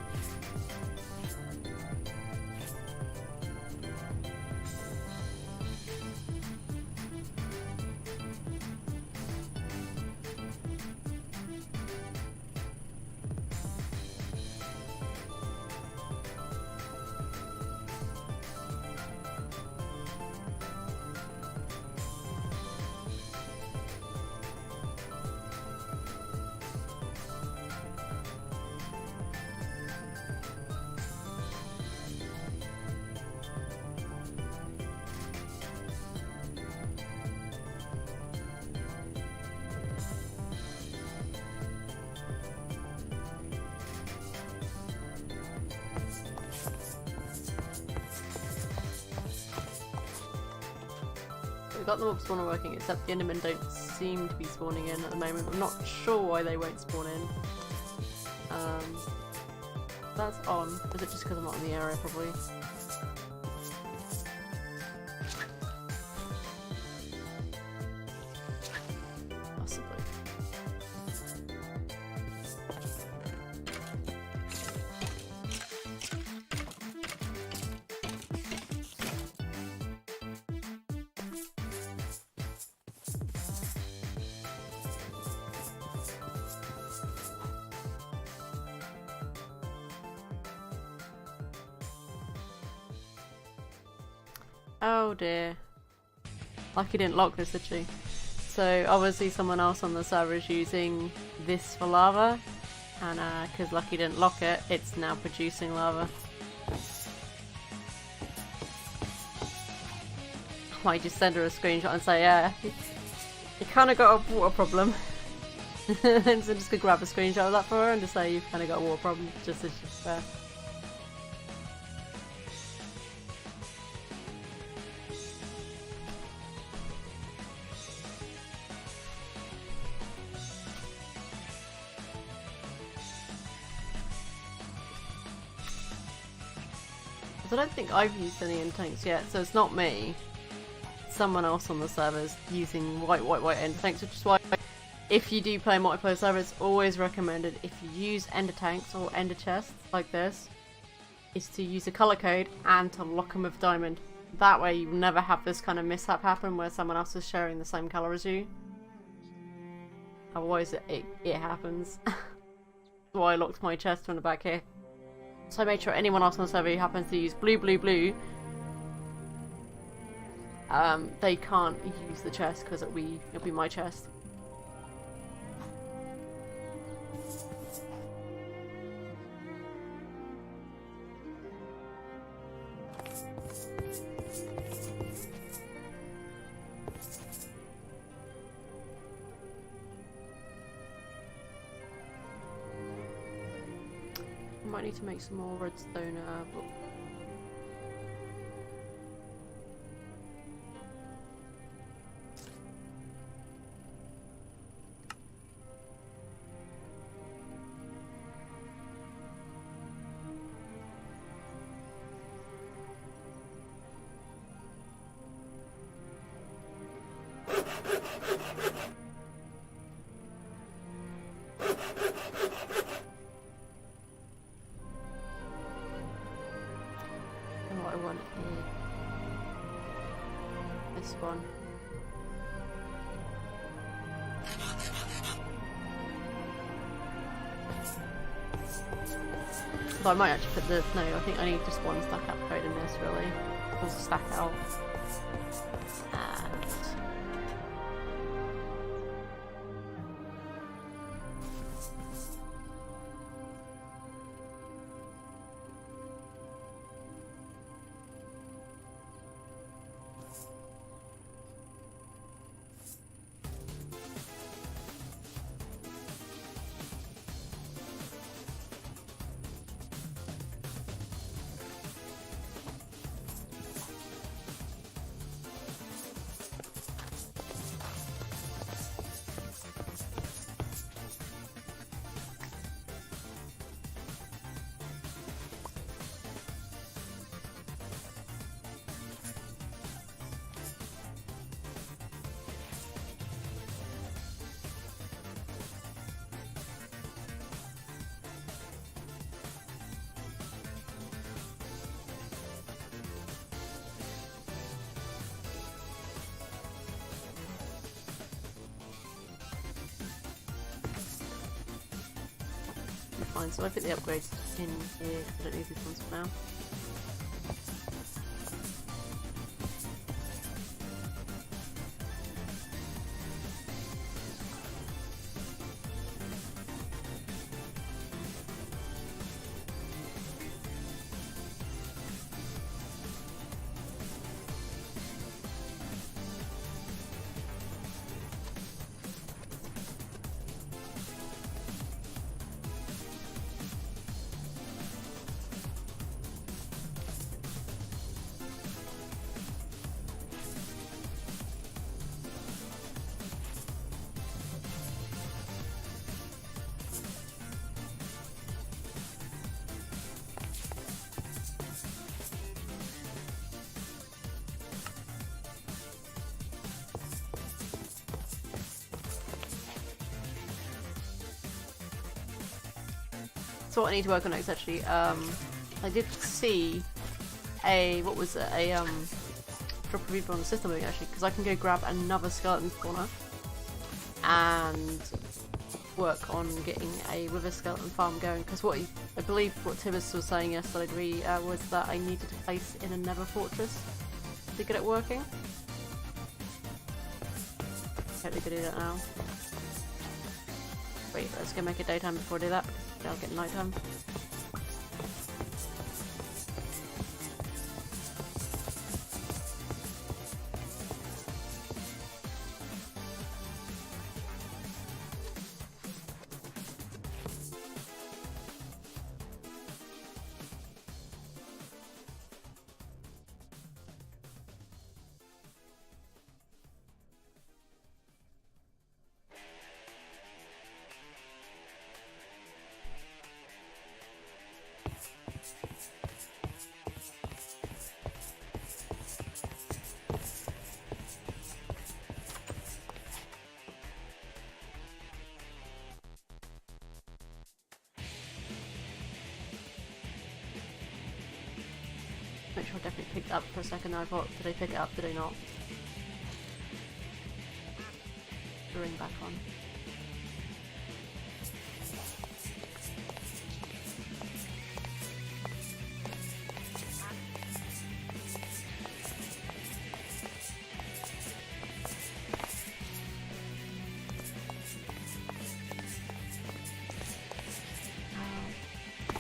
S1: We've got the mob spawner working, except the Endermen don't seem to be spawning in at the moment. I'm not sure why they won't spawn in. That's on. Is it just because I'm not in the area, probably? Possibly. Oh dear. Lucky didn't lock this, did she? So obviously someone else on the server is using this for lava, and because Lucky didn't lock it, it's now producing lava. I might just send her a screenshot and say, yeah, you kind of got a water problem. And so just go grab a screenshot of that for her and just say you've kind of got a water problem, just as she's fair. I don't think I've used any end tanks yet, so it's not me. Someone else on the server's using white end tanks, which is why if you do play multiplayer server, it's always recommended if you use ender tanks or ender chests like this, is to use a color code and to lock them with diamond. That way you never have this kind of mishap happen where someone else is sharing the same color as you. Otherwise it happens. That's why I locked my chest from the back here. So I made sure anyone else on the server who happens to use blue, they can't use the chest because it'll be my chest. Might need to make some more redstone but what I want is this one. So I might actually put the, no, I think I need just one stack up code in this really. Or stack out. And fine. So I put the upgrades in here. I don't need these ones for now. So what I need to work on next, actually, I did see a, what was it, a drop a review on the system building, actually, because I can go grab another skeleton spawner and work on getting a wither skeleton farm going, because what I believe what Tibbers was saying yesterday was that I needed to place in a nether fortress to get it working. Hope we can do that now. Wait, let's go make it daytime before I do that, because I'll get nighttime. Make sure I definitely picked it up for a second. I thought, did I pick it up? Did I not? The ring back on.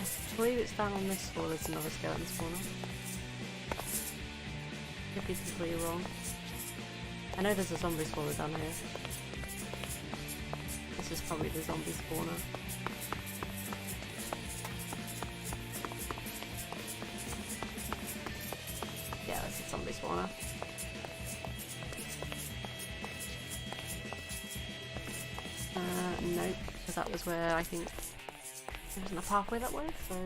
S1: I believe it's down on this floor. There's another skeleton spawner. Could be completely wrong. I know there's a zombie spawner down here. This is probably the zombie spawner. Yeah, that's a zombie spawner. Nope, because that was where I think there wasn't a pathway that way, so...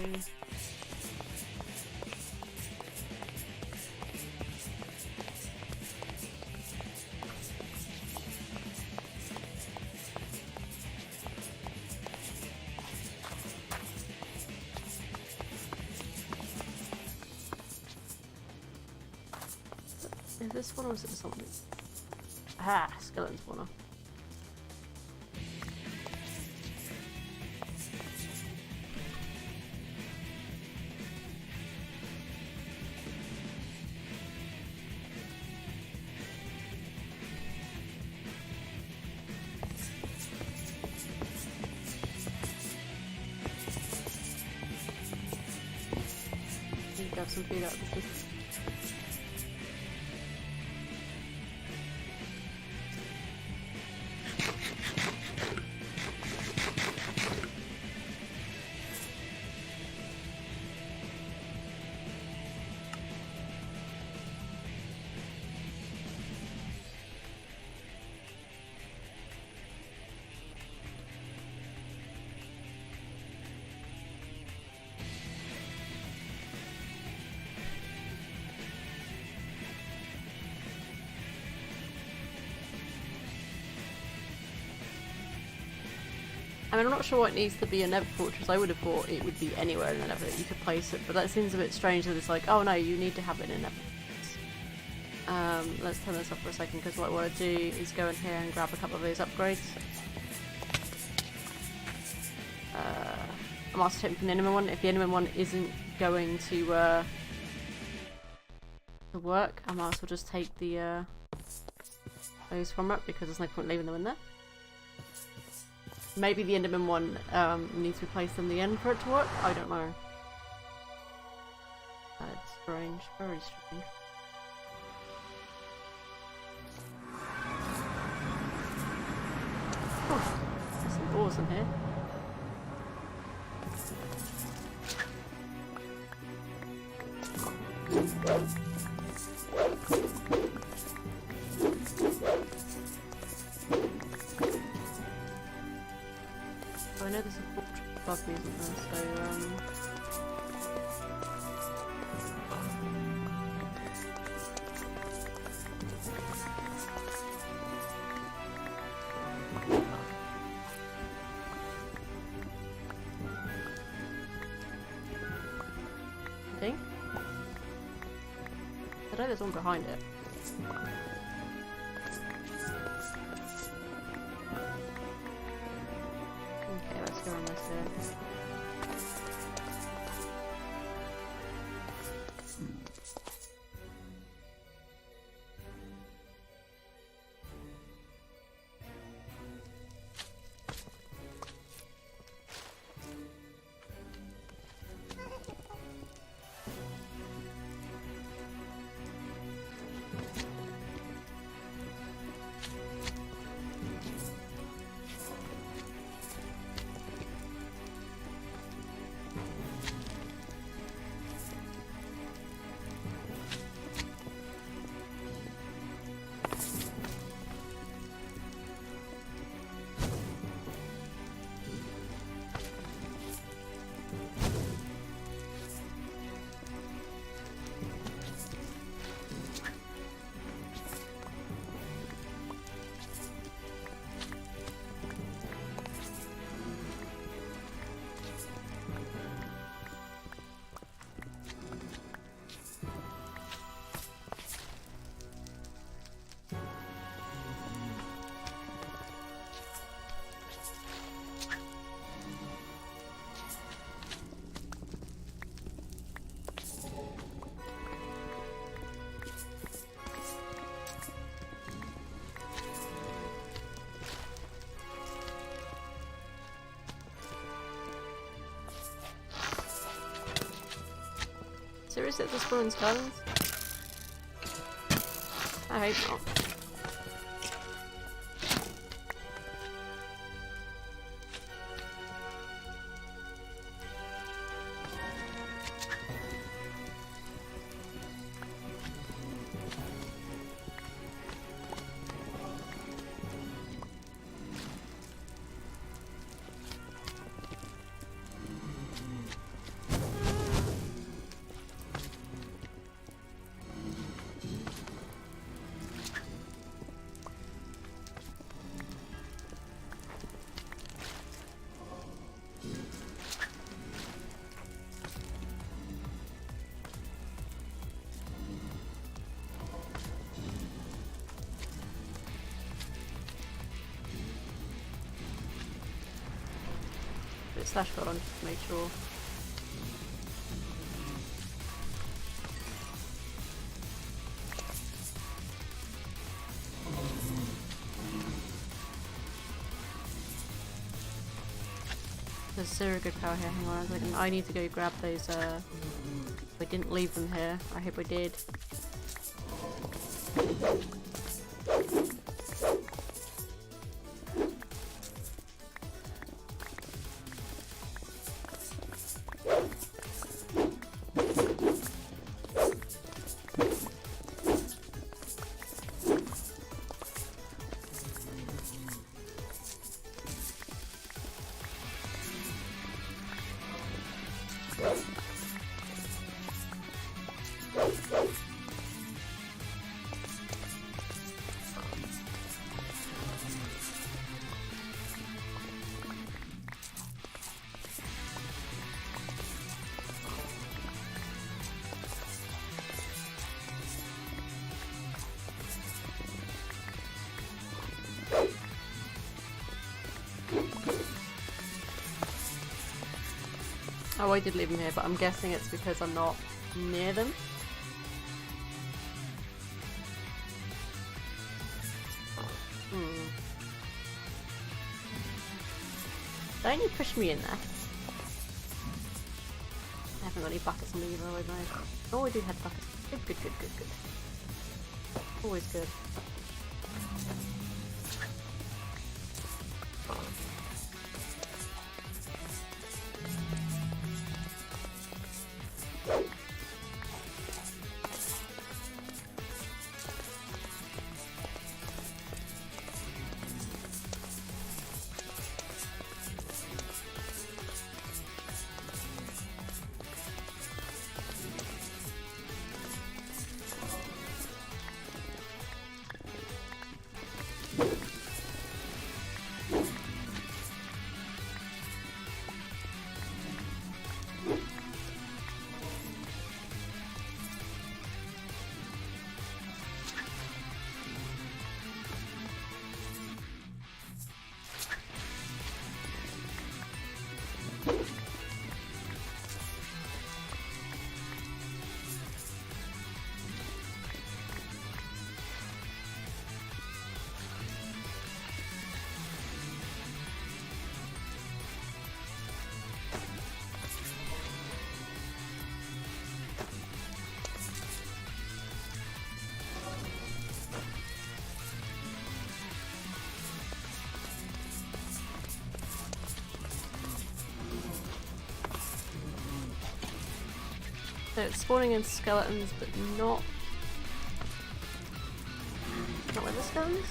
S1: Is this one or is it something? Ah, skeleton spawner. Need to grab some food out of this. I mean, I'm not sure what needs to be a nether fortress. I would have thought it would be anywhere in the nether that you could place it, but that seems a bit strange that it's like, oh no, you need to have it in a nether fortress. Let's turn this off for a second, because what I want to do is go in here and grab a couple of those upgrades. I might check from the Enderman one. If the Enderman one isn't going to work, I might as well just take the those from it because there's no point leaving them in there. Maybe the Enderman one needs to be placed in the end for it to work. I don't know. That's strange, very strange. Oh, there's some doors in here. I know there's a fortress above me, isn't there? So, thing? I know there's one behind it. Okay, let's go on this here. Seriously, this ruins guns? I hope not. Slash got on just to make sure. There's zero good power here. Hang on a second. I need to go grab those. I didn't leave them here. I hope I did. Oh, I did leave them here, but I'm guessing it's because I'm not near them. Don't you push me in there. I haven't got any buckets on me either, I know. Oh, I do have buckets. Good, good, good, good, good. Always good. So it's spawning in skeletons, but not wither skeletons?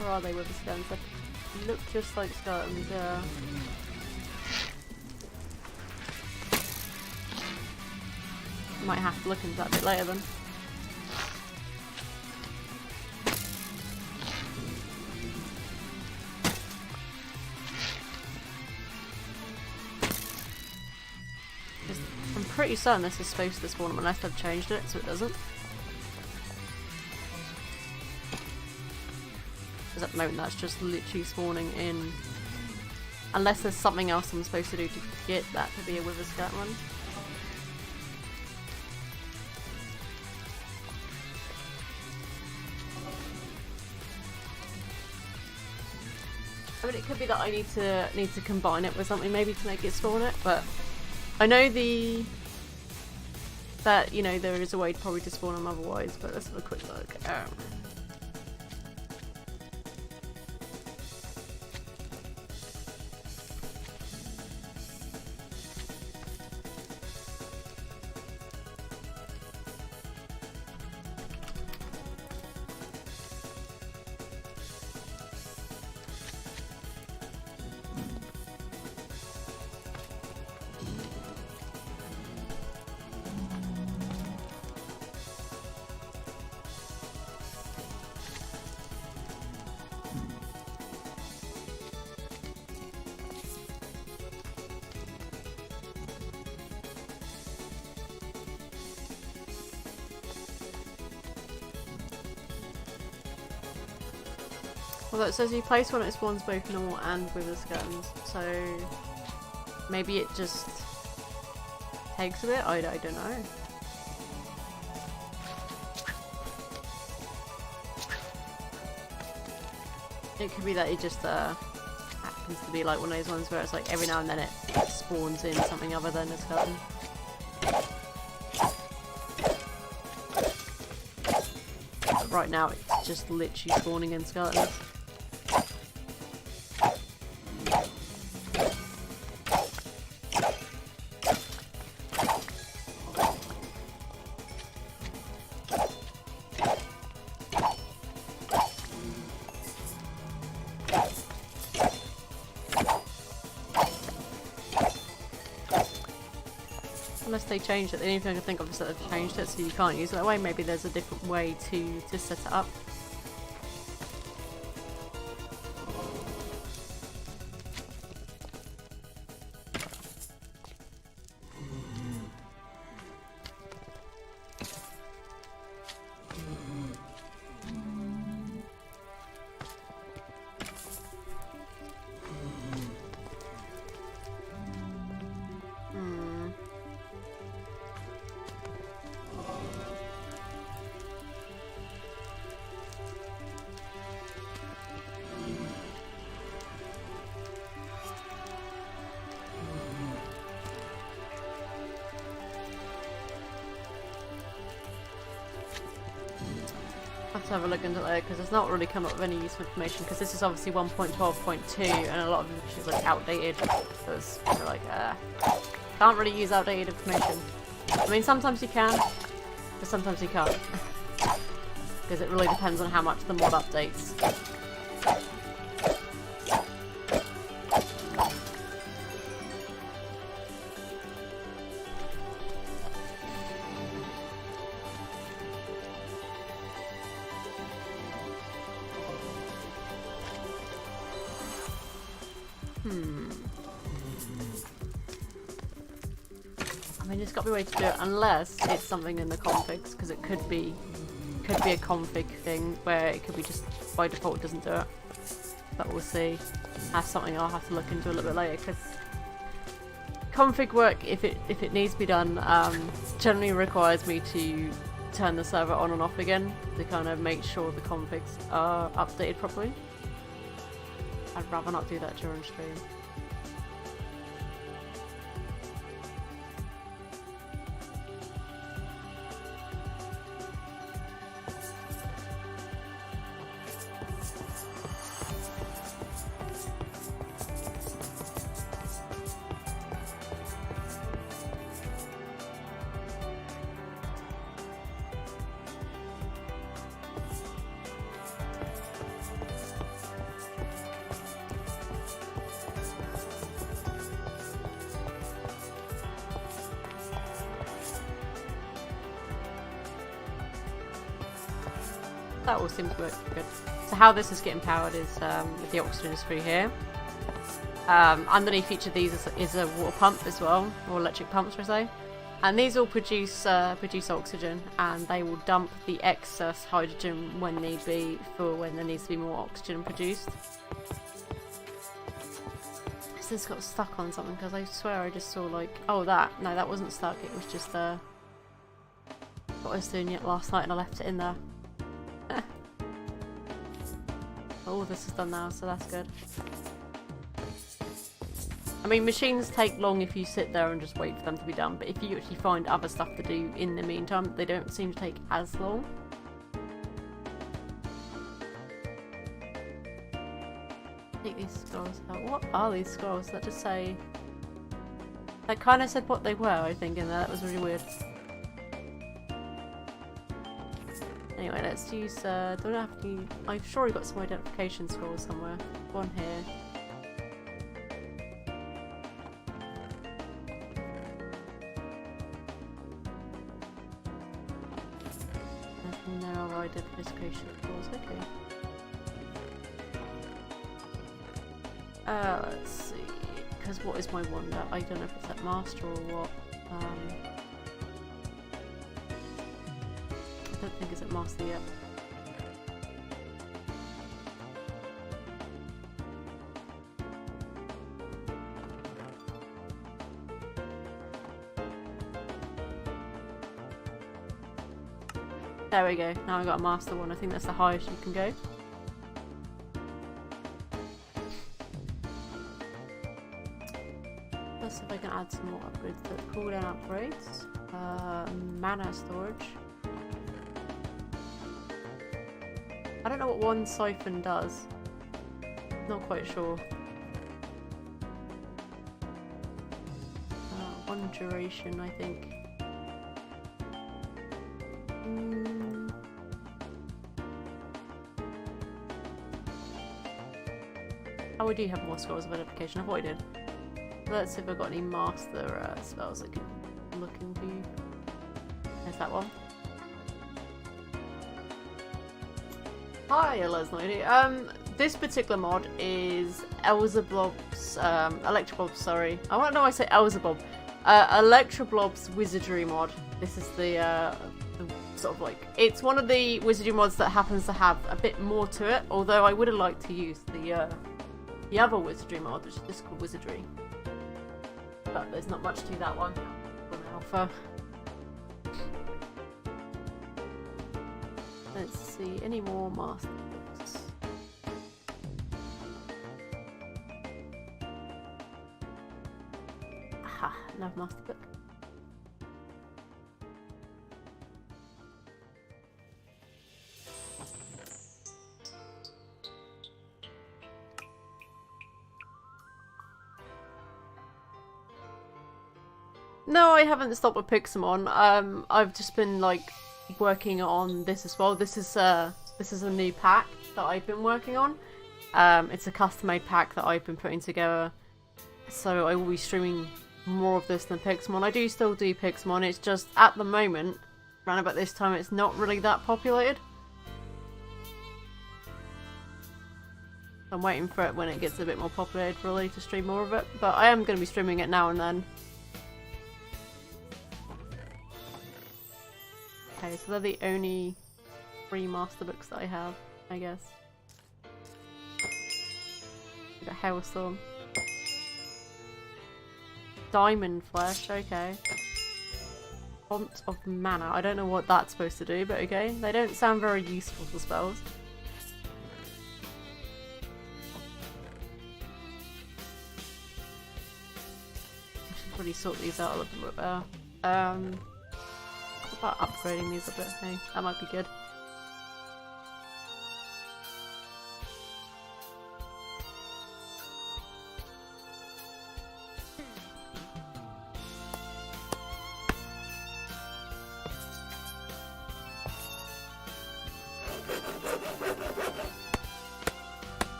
S1: Or are they wither skeletons? They look just like skeletons, yeah. Might have to look into that a bit later then. I'm pretty certain this is supposed to spawn unless I've changed it so it doesn't. Because at the moment that's just literally spawning in. Unless there's something else I'm supposed to do to get that to be a wither skeleton. I mean, it could be that I need to combine it with something maybe to make it spawn it, but I know that you know there is a way probably to spawn them otherwise. But let's have a quick look. Although it says you place one, it spawns both normal and wither skeletons, so maybe it just takes a bit. I don't know. It could be that it just happens to be like one of those ones where it's like every now and then it spawns in something other than a skeleton. But right now it's just literally spawning in skeletons. Unless they changed it, the only thing I can think of is that they've changed it so you can't use it that way. Maybe there's a different way to set it up. to have a look into it because it's not really come up with any useful information because this is obviously 1.12.2 and a lot of it is like outdated. So it's kind of like, can't really use outdated information. I mean, sometimes you can, but sometimes you can't. Because it really depends on how much the mod updates. I mean, there's got to be a way to do it, unless it's something in the configs, because it could be a config thing where it could be just by default it doesn't do it. But we'll see. That's something I'll have to look into a little bit later, because config work, if it needs to be done, generally requires me to turn the server on and off again to kind of make sure the configs are updated properly. I'd rather not do that during stream. That all seems to work good. So how this is getting powered is with the oxygen is through here. Underneath each of these is a water pump as well, or electric pumps per se. And these all produce oxygen, and they will dump the excess hydrogen when need be for when there needs to be more oxygen produced. So this got stuck on something because I swear I just saw like, oh no, that wasn't stuck. It was just what I was doing it last night, and I left it in there. All this is done now, so that's good. I mean, machines take long if you sit there and just wait for them to be done, but if you actually find other stuff to do in the meantime, they don't seem to take as long. Take these scrolls out. What are these scrolls? That just say... That kind of said what they were, I think, in there. That was really weird. Anyway, let's use, don't have to, I'm sure we've got some identification scrolls somewhere. One here. And there are identification scrolls, okay. Let's see, because what is my wonder? I don't know if it's at master or what. I don't think it's at master yet. There we go. Now I've got a master one. I think that's the highest you can go. Let's see if I can add some more upgrades to it. Cooldown upgrades. Mana storage. I don't know what one siphon does. Not quite sure. One duration, I think. Oh, we do have more scrolls of identification. I thought I did. Let's see if I've got any master spells I can look into. There's that one. Hi, Lesnody. This particular mod is Elzablob's, Electroblob's, sorry. I don't know why I say Elzabob. Electroblob's Wizardry mod. This is the sort of like, it's one of the Wizardry mods that happens to have a bit more to it, although I would have liked to use the other Wizardry mod, which is just called Wizardry. But there's not much to that one on Alpha. Let's see, any more master books? Aha, another master book. No, I haven't stopped with Pixelmon. I've just been like working on this as well. This is a new pack that I've been working on. It's a custom-made pack that I've been putting together. So I will be streaming more of this than Pixelmon. I do still do Pixelmon. It's just at the moment, around about this time, it's not really that populated. I'm waiting for it when it gets a bit more populated, really, to stream more of it. But I am going to be streaming it now and then. Okay, so they're the only 3 master books that I have, I guess. We got Hailstorm. Diamond Flesh, okay. Font of Mana. I don't know what that's supposed to do, but okay. They don't sound very useful for spells. I should probably sort these out a little bit better. What about upgrading these a bit? Hey, that might be good.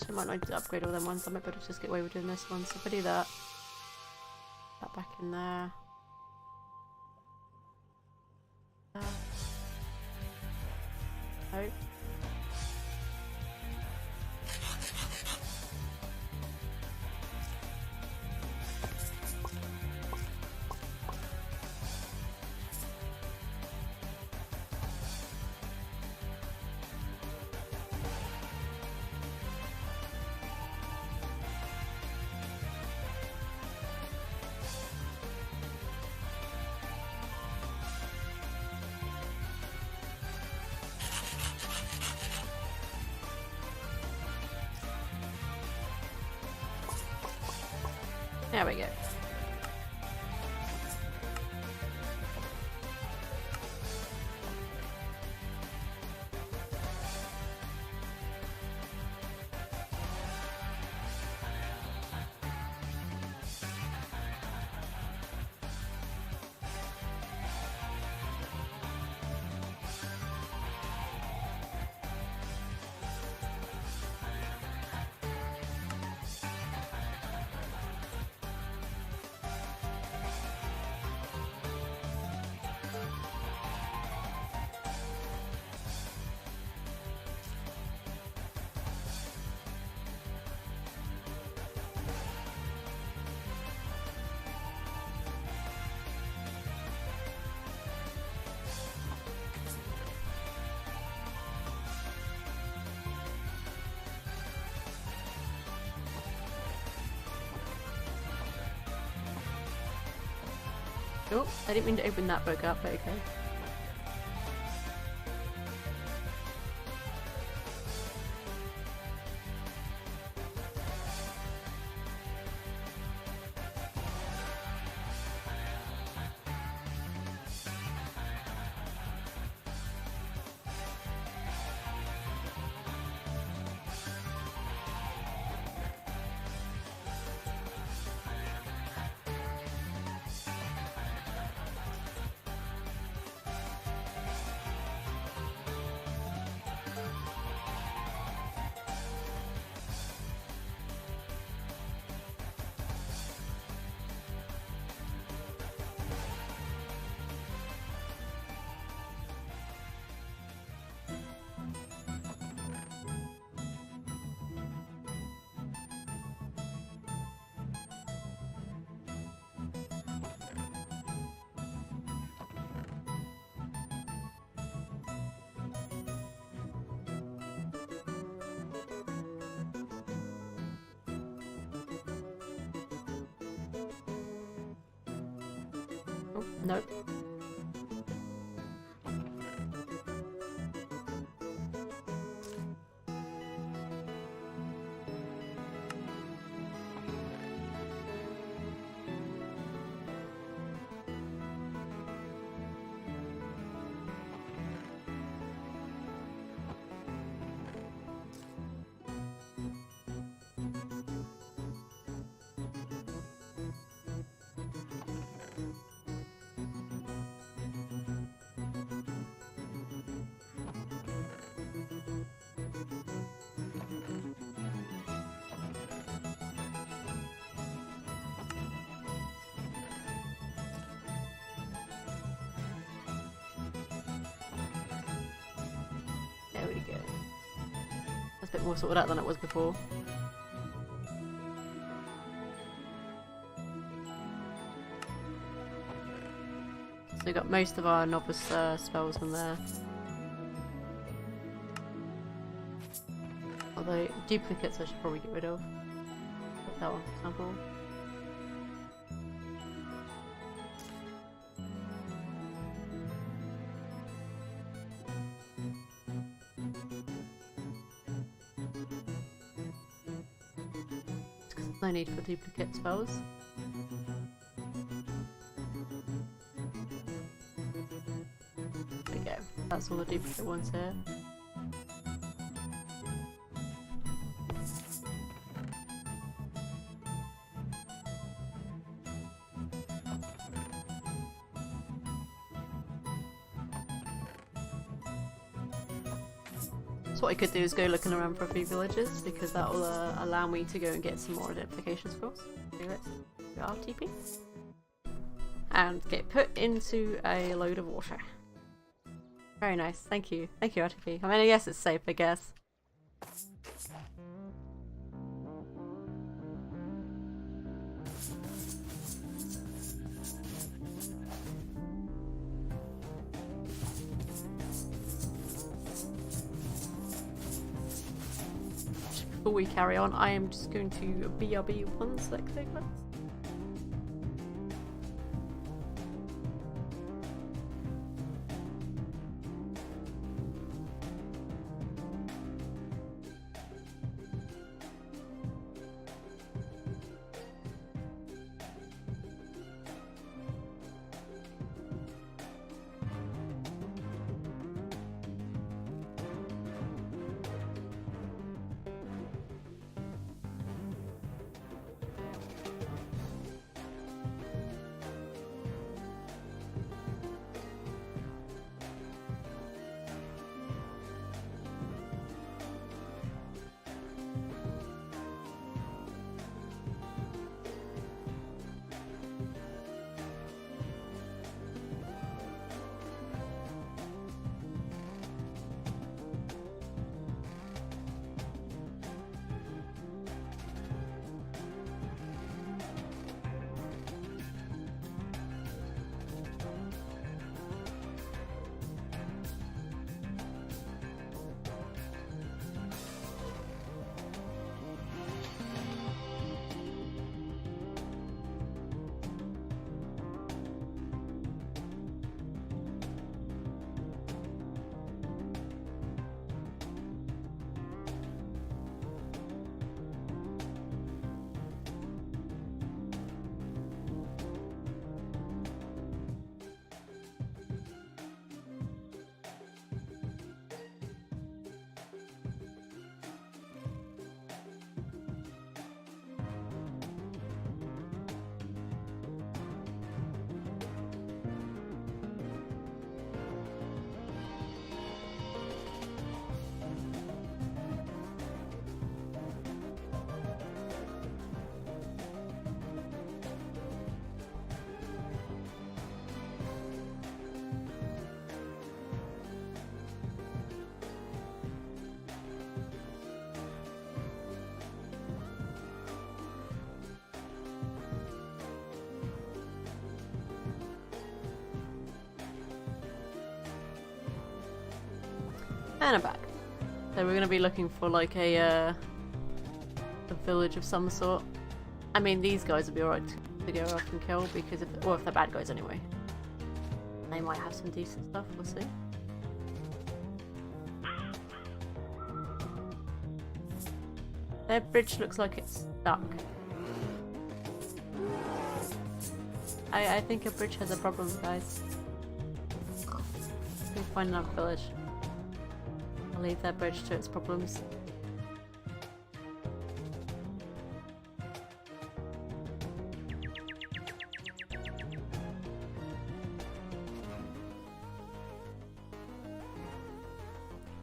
S1: I might not need to upgrade all them ones. I might better just get away with doing this one. So if I do that, that back in there. Nope. There we go. Oh, I didn't mean to open that book up, but okay. Oh, nope. It's a bit more sorted out than it was before. So we got most of our novice spells in there. Although duplicates I should probably get rid of. Put that one for example. No need for duplicate spells. There we go. That's all the duplicate ones here. So what I could do is go looking around for a few villages because that will allow me to go and get some more identification scrolls. So let's do our TP and get put into a load of water. Very nice, thank you, RTP. I mean, I guess it's safe, I guess. Before we carry on, I am just going to BRB one sec there, guys. And I'm back. So we're gonna be looking for like a village of some sort. I mean, these guys would be alright to go off and kill because if they're bad guys anyway. They might have some decent stuff, we'll see. Their bridge looks like it's stuck. I think a bridge has a problem, guys. Let me find another village. I'll leave that bridge to its problems.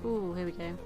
S1: Ooh, here we go.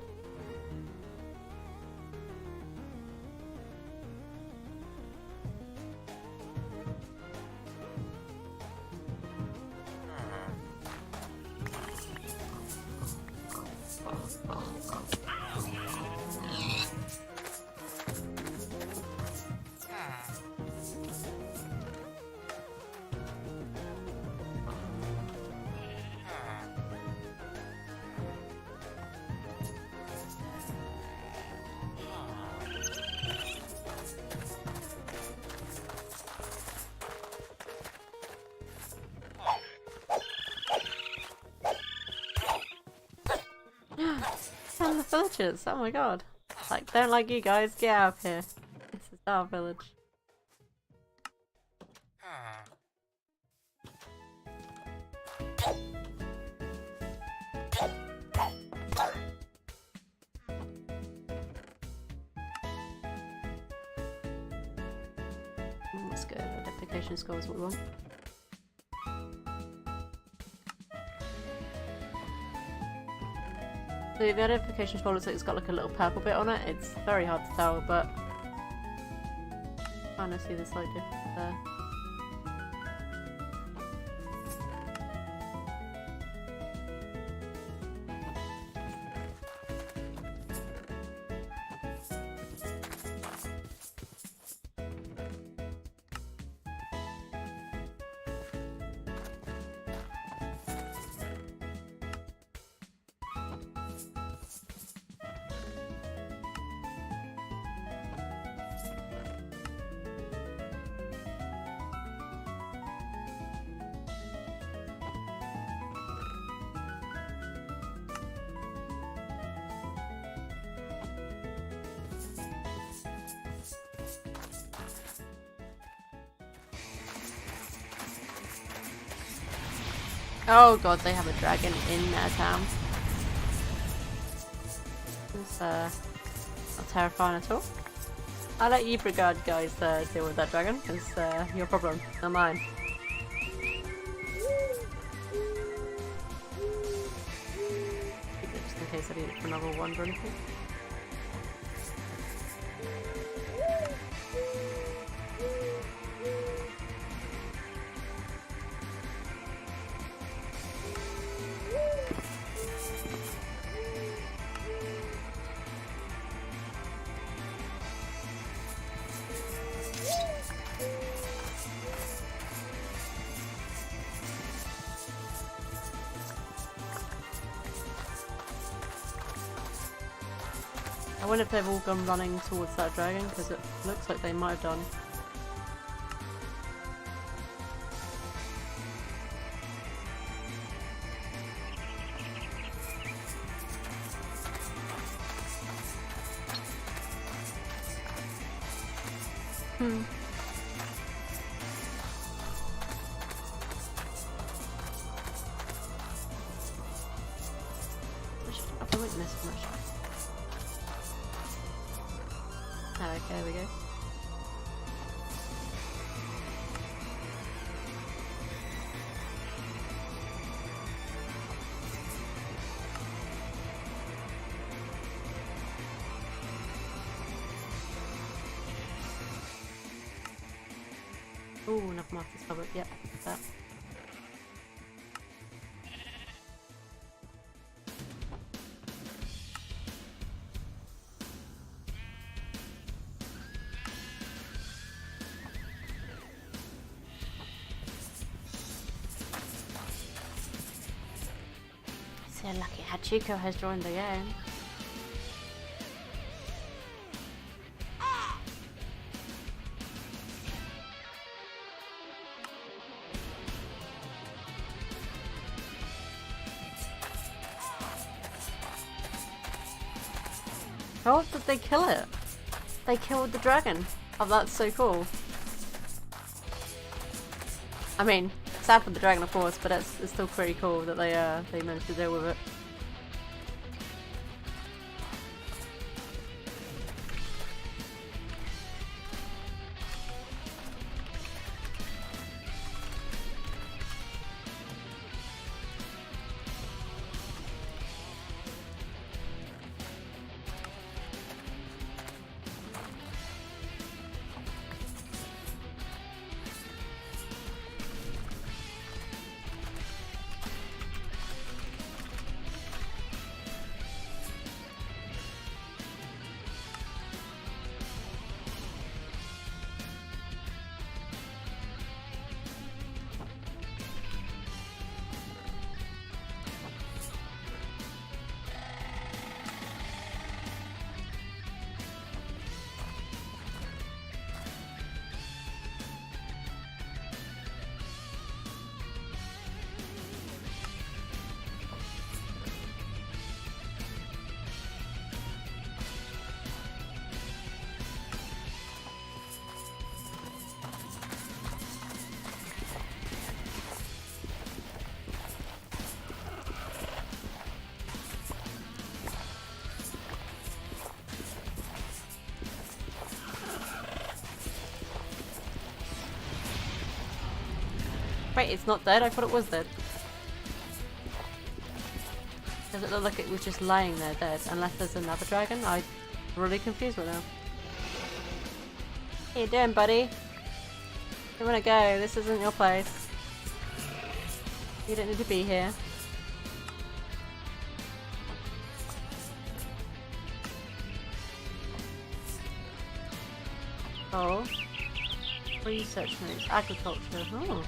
S1: And the villagers, oh my god. Like, don't like you guys, get out of here. This is our village. Let's go, identification score is what we want. So the identification score looks like it's got like a little purple bit on it. It's very hard to tell, but kind of see the slight difference there. Oh god, they have a dragon in their town. It's not terrifying at all. I'll let you brigade guys deal with that dragon, because your problem, not mine. Keep it just in case I need it for another wand or anything. I wonder if they've all gone running towards that dragon, because it looks like they might have done. I won't miss much. Oh, okay, there we go. Ooh, enough Master's Public, yep, that. So lucky Hachiko has joined the game. How did they kill it? They killed the dragon. Oh, that's so cool. I mean, sad for the dragon, of course, but it's still pretty cool that they managed to deal with it. Wait, it's not dead? I thought it was dead. Does it look like it was just lying there dead? Unless there's another dragon? I'm really confused right now. How you doing, buddy? You wanna go? This isn't your place. You don't need to be here. Oh. Research notes. Agriculture. Oh.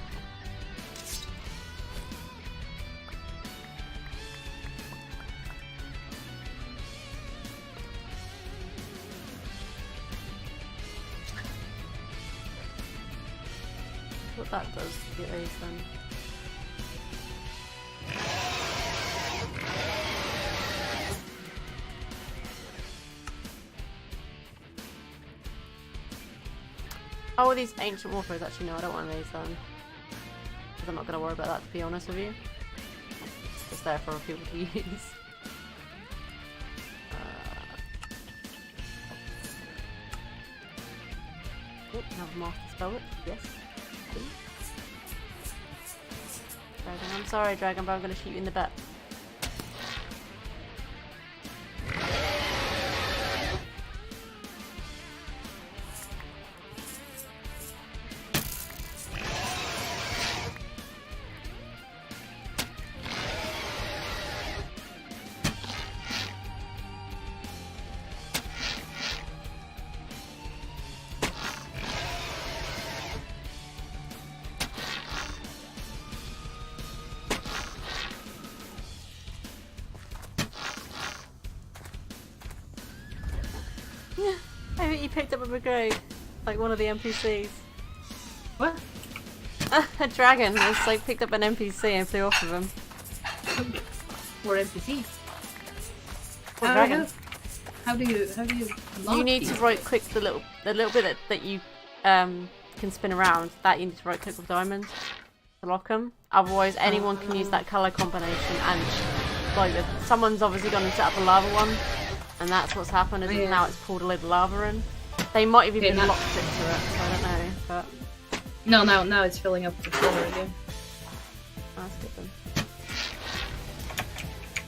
S1: What that does to get these then. Oh, these ancient warframes. Actually, no, I don't want these then. Because I'm not going to worry about that, to be honest with you. It's there for people to use. Oh, another master spell. Yes. Dragon, I'm sorry, Dragon, but I'm going to shoot you in the butt. I think you picked up a brigade, like one of the NPCs.
S3: What?
S1: A dragon just like picked up an NPC and flew off of him.
S3: Or NPCs?
S1: Or dragon.
S3: How do you
S1: You need to right click the little bit that you can spin around. That you need to right click with diamond to lock them. Otherwise, anyone can use that color combination, and like someone's obviously gone and set up a lava one. And that's what's happened, is now it's pulled a load of lava in. They might have even locked it to it, so I don't know, but...
S3: No, now it's filling up the floor again.
S1: That's good then.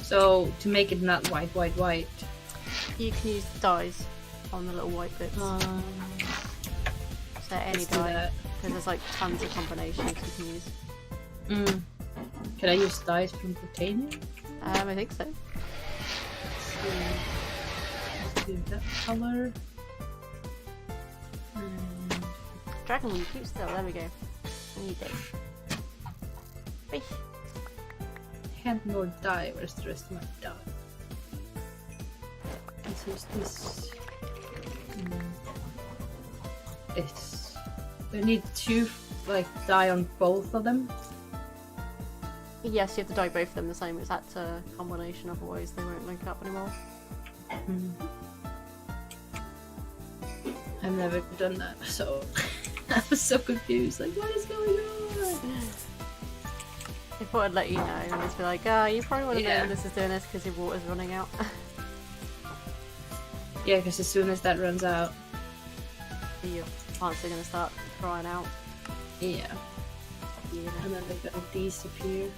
S3: So, to make it not white,
S1: You can use dyes on the little white bits. So any
S3: let's do
S1: dye,
S3: that.
S1: because there's like tons of combinations you can use.
S3: Can I use dyes from Botania?
S1: I think so.
S3: Let's do that color.
S1: Dragon, will you keep still? There we go. I need it. Whee.
S3: Hand nor dye. Where's the rest of my dye? Let's use this. It's. I need two, like, dye on both of them.
S1: Yes, you have to dye both of them the same exact combination, otherwise they won't link up anymore.
S3: I've never done that, so I was so confused. Like, what is going on?
S1: I thought I'd let you know and just be like, you probably want to know when this is doing this because your water's running out.
S3: Yeah, because as soon as that runs out,
S1: Your plants are going to start drying out.
S3: yeah, and then they're gonna disappear.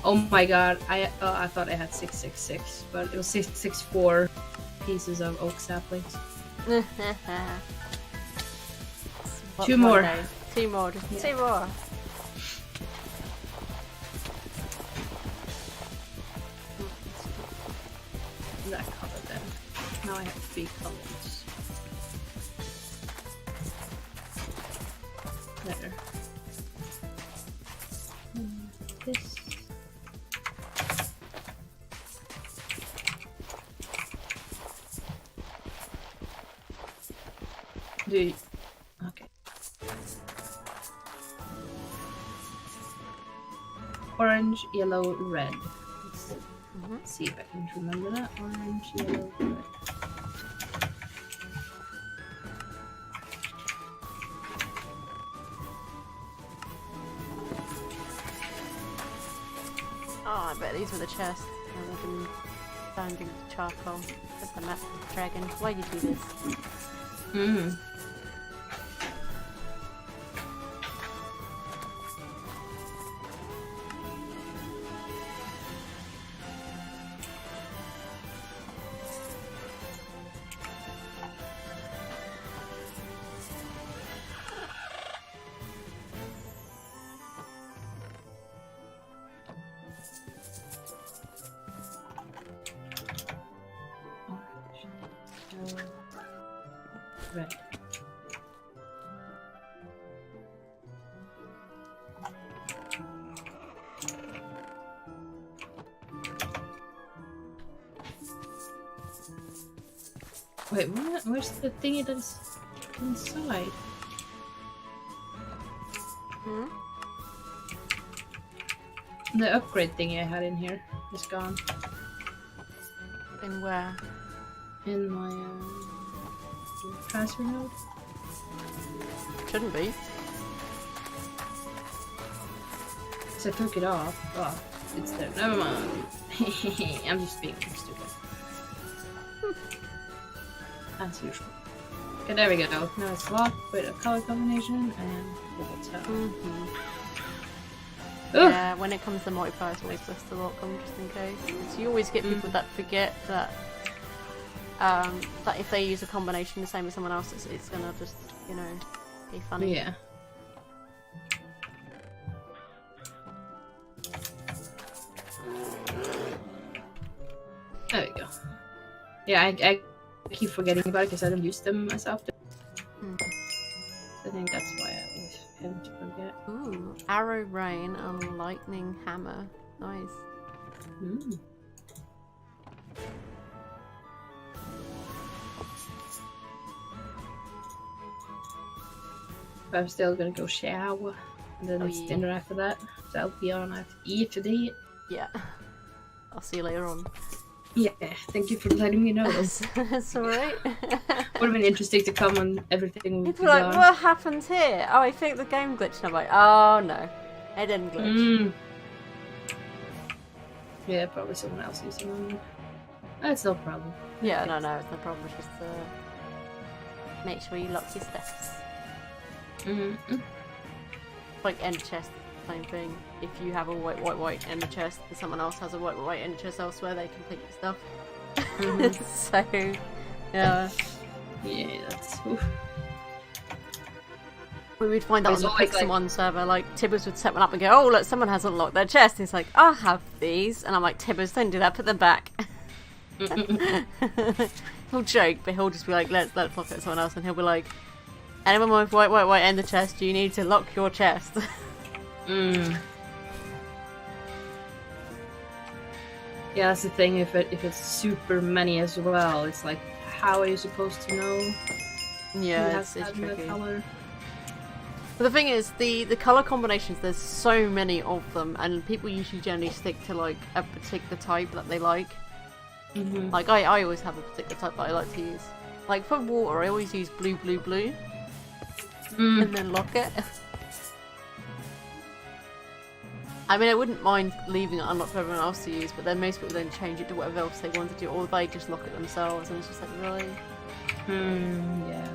S3: Oh my god, I thought I had 666, but it was 664 pieces of oak saplings. Two more.
S1: Day. Two more, just two more.
S3: That color then. Now I have 3 colors. There. This. Okay. Orange, yellow, red. Let's see if I can remember that. Orange, yellow, red.
S1: Oh, I bet these were the chests. And they've been found in charcoal. That's the map of the dragon. Why did you do this?
S3: Right. Wait, what? Where's the thingy that's inside?
S1: Hmm?
S3: The upgrade thingy I had in here is gone.
S1: In where?
S3: In my transfer node.
S1: Shouldn't be.
S3: So I took it off. Oh, it's there. Never mind. I'm just being stupid. As usual. Okay, there we go. Now it's locked with a color combination and double tap. Ugh.
S1: Yeah, when it comes to multiplayer, it's always best to lock them just in case. So you always get people that forget that that if they use a combination the same as someone else, it's gonna just, you know, be funny.
S3: Yeah. There we go. Yeah, I keep forgetting about it because I don't use them as often. So I think that's why I always tend to forget.
S1: Ooh, arrow rain and lightning hammer. Nice.
S3: Mm. But I'm still gonna go shower, and then it's dinner after that. So I'll be on. I have to eat today.
S1: Yeah. I'll see you later on.
S3: Yeah, thank you for letting me know.
S1: It's alright.
S3: Would have been interesting to come on everything.
S1: People are like, what happened here? Oh, I think the game glitched. And I'm like, oh no, it didn't glitch.
S3: Yeah, probably someone else using them. That's no problem.
S1: Yeah, no, it's no problem. It's just make sure you lock your steps. Like end chest, same thing. If you have a white ender chest and someone else has a white ender chest elsewhere, they can pick your stuff. So, yeah.
S3: Yeah, that's... Oof.
S1: We would find out on the
S3: Like-
S1: Pixel One server, like, Tibbers would set one up and go, oh, look, someone hasn't locked their chest. And he's like, I have these. And I'm like, Tibbers, don't do that, put them back. He'll joke, but he'll just be like, let's lock it at someone else. And he'll be like, anyone with white ender chest, you need to lock your chest.
S3: Yeah, that's the thing. If it's super many as well, it's like, how are you supposed to know?
S1: Yeah, it's tricky. But the thing is, the colour combinations, there's so many of them, and people usually generally stick to like a particular type that they like. Like, I always have a particular type that I like to use. Like, for water, I always use blue, and then lock it. I mean, I wouldn't mind leaving it unlocked for everyone else to use, but then most people then change it to whatever else they want to do, or they just lock it themselves, and it's just like, really?
S3: Yeah.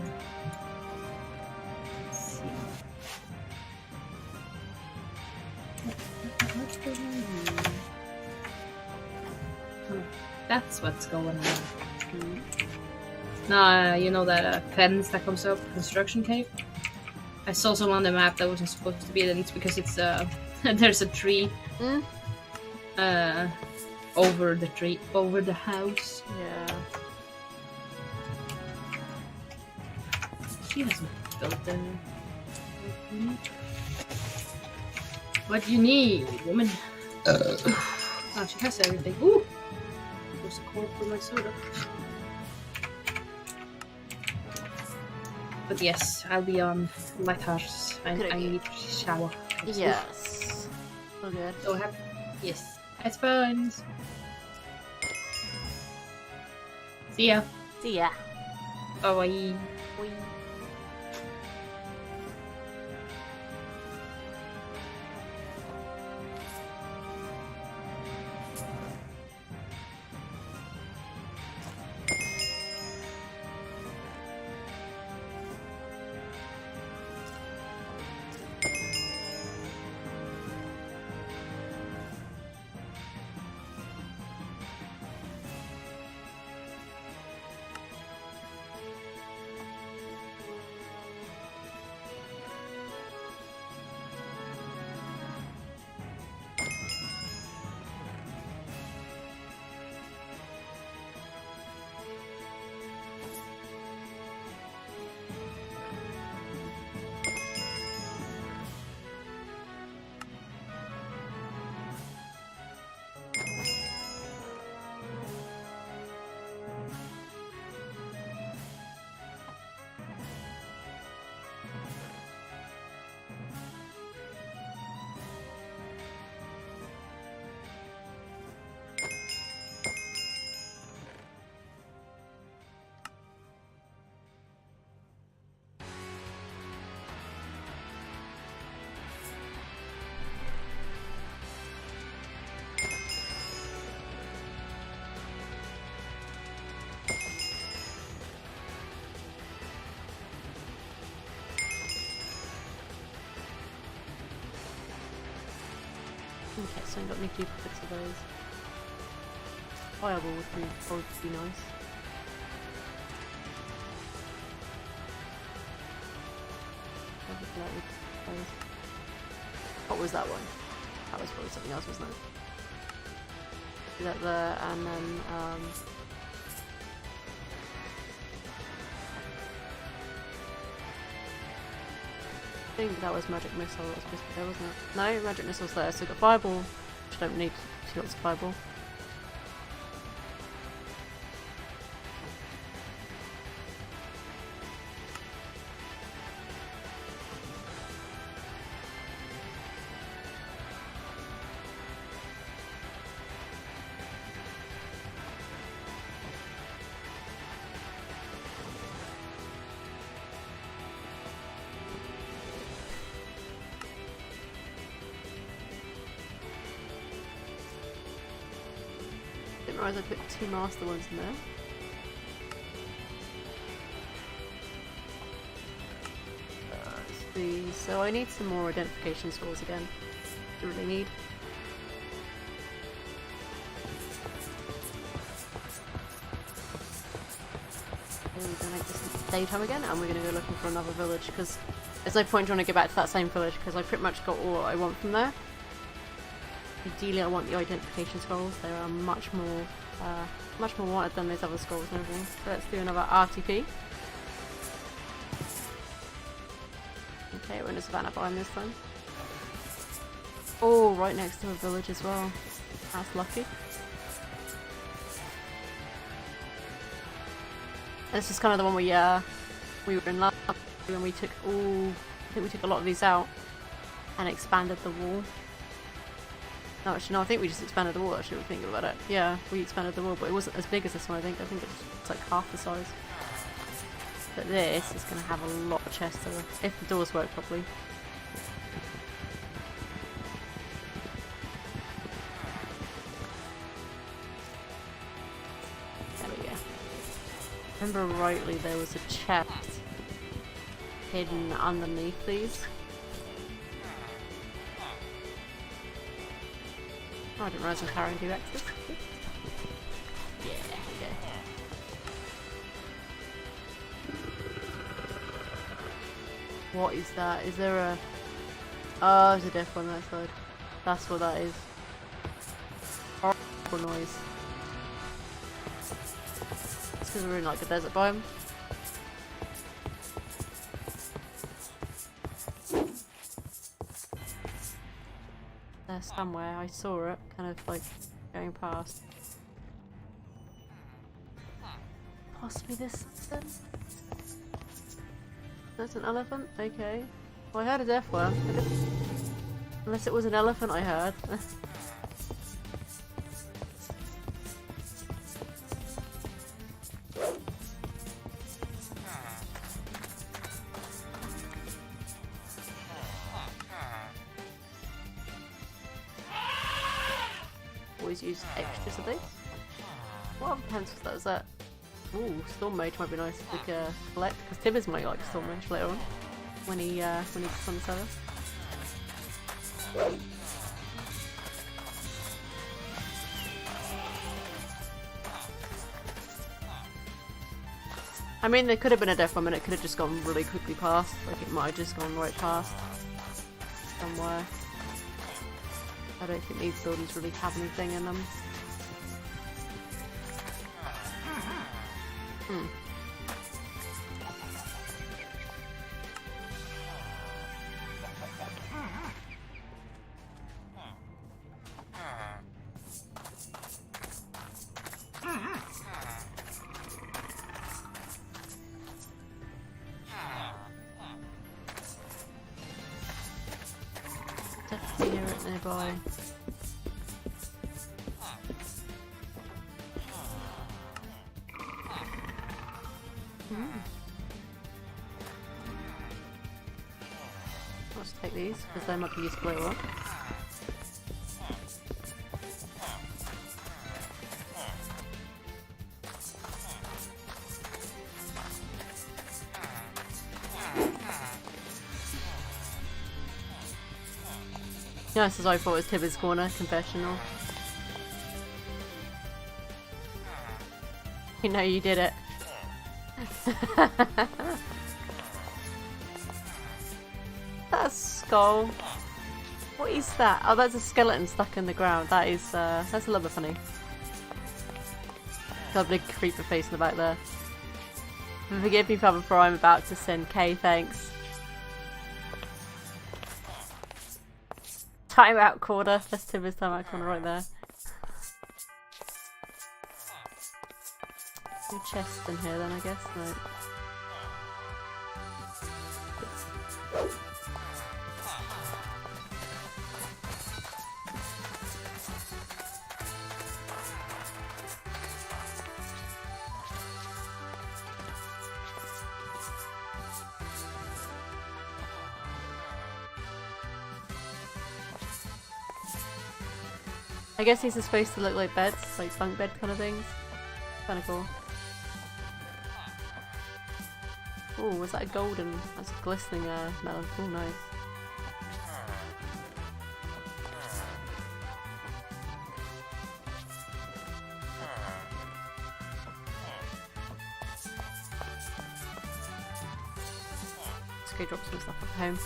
S3: That's what's going on. Nah, you know that fence that comes up, construction cave? I saw some on the map that wasn't supposed to be, and it's because it's there's a tree over the house.
S1: Yeah.
S3: She hasn't built the... What do you need, woman? Oh, she has everything. Ooh! There's a cork for my soda. But yes, I'll be on Lighthorse. I need to shower.
S1: Yes. So good.
S3: So happy. Yes. It's fun. See ya.
S1: See ya.
S3: Bye.
S1: Whee. Okay, so I got any duplicates of those. Fireball would probably be nice. What was that one? That was probably something else, wasn't it? Is that there, and then I think that was magic missile that was supposed to be there, wasn't it? No, magic missile's there, so we've got fireball, which I don't need two lots of fireball. Didn't realise I put two master ones in there. So I need some more identification scores again. I really need. We're going to make this daytime again, and we're going to go looking for another village, because there's no point trying to go back to that same village, because I pretty much got all I want from there. Ideally, I want the identification scrolls. They are much more wanted than those other scrolls and everything. So let's do another RTP. Okay, we're in a savannah biome this time. Oh, right next to a village as well. That's lucky. This is kind of the one we were in love when we took I think we took a lot of these out and expanded the wall. No, actually, no, I think we just expanded the wall, actually, we're thinking about it. Yeah, we expanded the wall, but it wasn't as big as this one, I think. I think it's like half the size. But this is going to have a lot of chests if the doors work properly. There we go. If I remember rightly, there was a chest hidden underneath these. Oh, I didn't realise I was carrying two X's. Yeah, okay. What is that? Is there a... Oh, there's a death on that side. That's what that is. Horrible noise. It's because we're in like a desert biome. There somewhere, I saw it, kind of like going past. Possibly this then? That's an elephant? Okay. Well, I heard a death one. Unless it was an elephant I heard. Always use extras of these. What other pants was that? Was that? Ooh, Storm Mage might be nice if we could collect, because Tibbers might like Storm Mage later on when he's on the server. I mean, there could have been a death bomb and it could have just gone really quickly past. Like, it might have just gone right past somewhere. I don't think these buildings really have anything in them. Definitely hear it nearby. Let's take these, because they might be useful later on. Yes, as I thought it was Tibby's Corner, confessional. You know you did it. That's a skull. What is that? Oh, that's a skeleton stuck in the ground. That is, that's a little bit funny. Got a big creeper face in the back there. Forgive me, Father, for I'm about to send K, thanks. Timeout corner. That's Timber's timeout corner right there. No chest in here then, I guess. No. I guess these are supposed to look like beds, like bunk bed kind of things. Kinda cool. Oh, was that a golden? That's a glistening melon. Oh, nice. Let's go drop some stuff off home.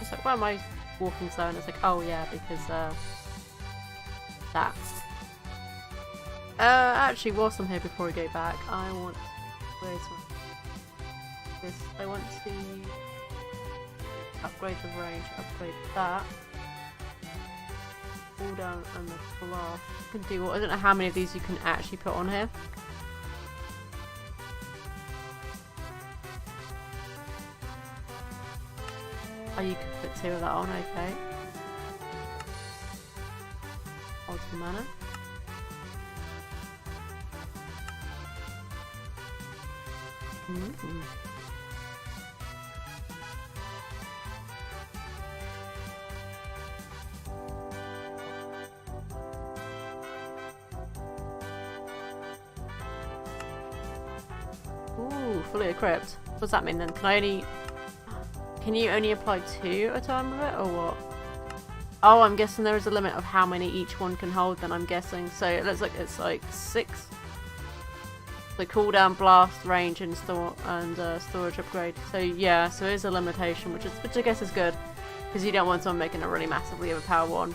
S1: It's like, why am I walking slow? And it's like, oh yeah, because that. Actually, whilst I'm here, before we go back, I want. Where's my? This. I want to upgrade the range. Upgrade that. All down and the blast. You can do what? I don't know how many of these you can actually put on here. Oh, you can put 2 of that on, okay. Odds for mana. Ooh, fully equipped. What does that mean then? Can you only apply 2 at a time with it, or what? Oh, I'm guessing there is a limit of how many each one can hold, then I'm guessing. So it looks like it's like 6. The cooldown, blast, range, and storage upgrade. So yeah, so it is a limitation, which I guess is good. Because you don't want someone making a really massively overpowered wand.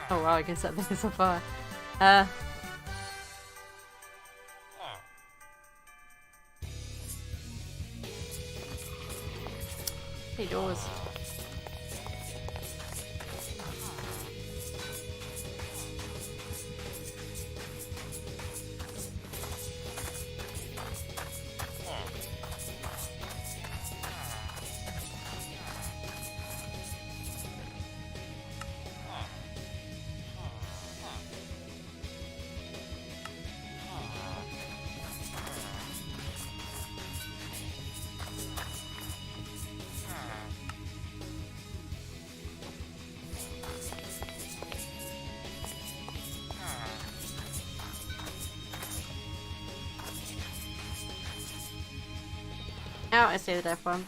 S1: Oh wow, I guess that thing is on fire. Hey, doors. Oh, I see the death one.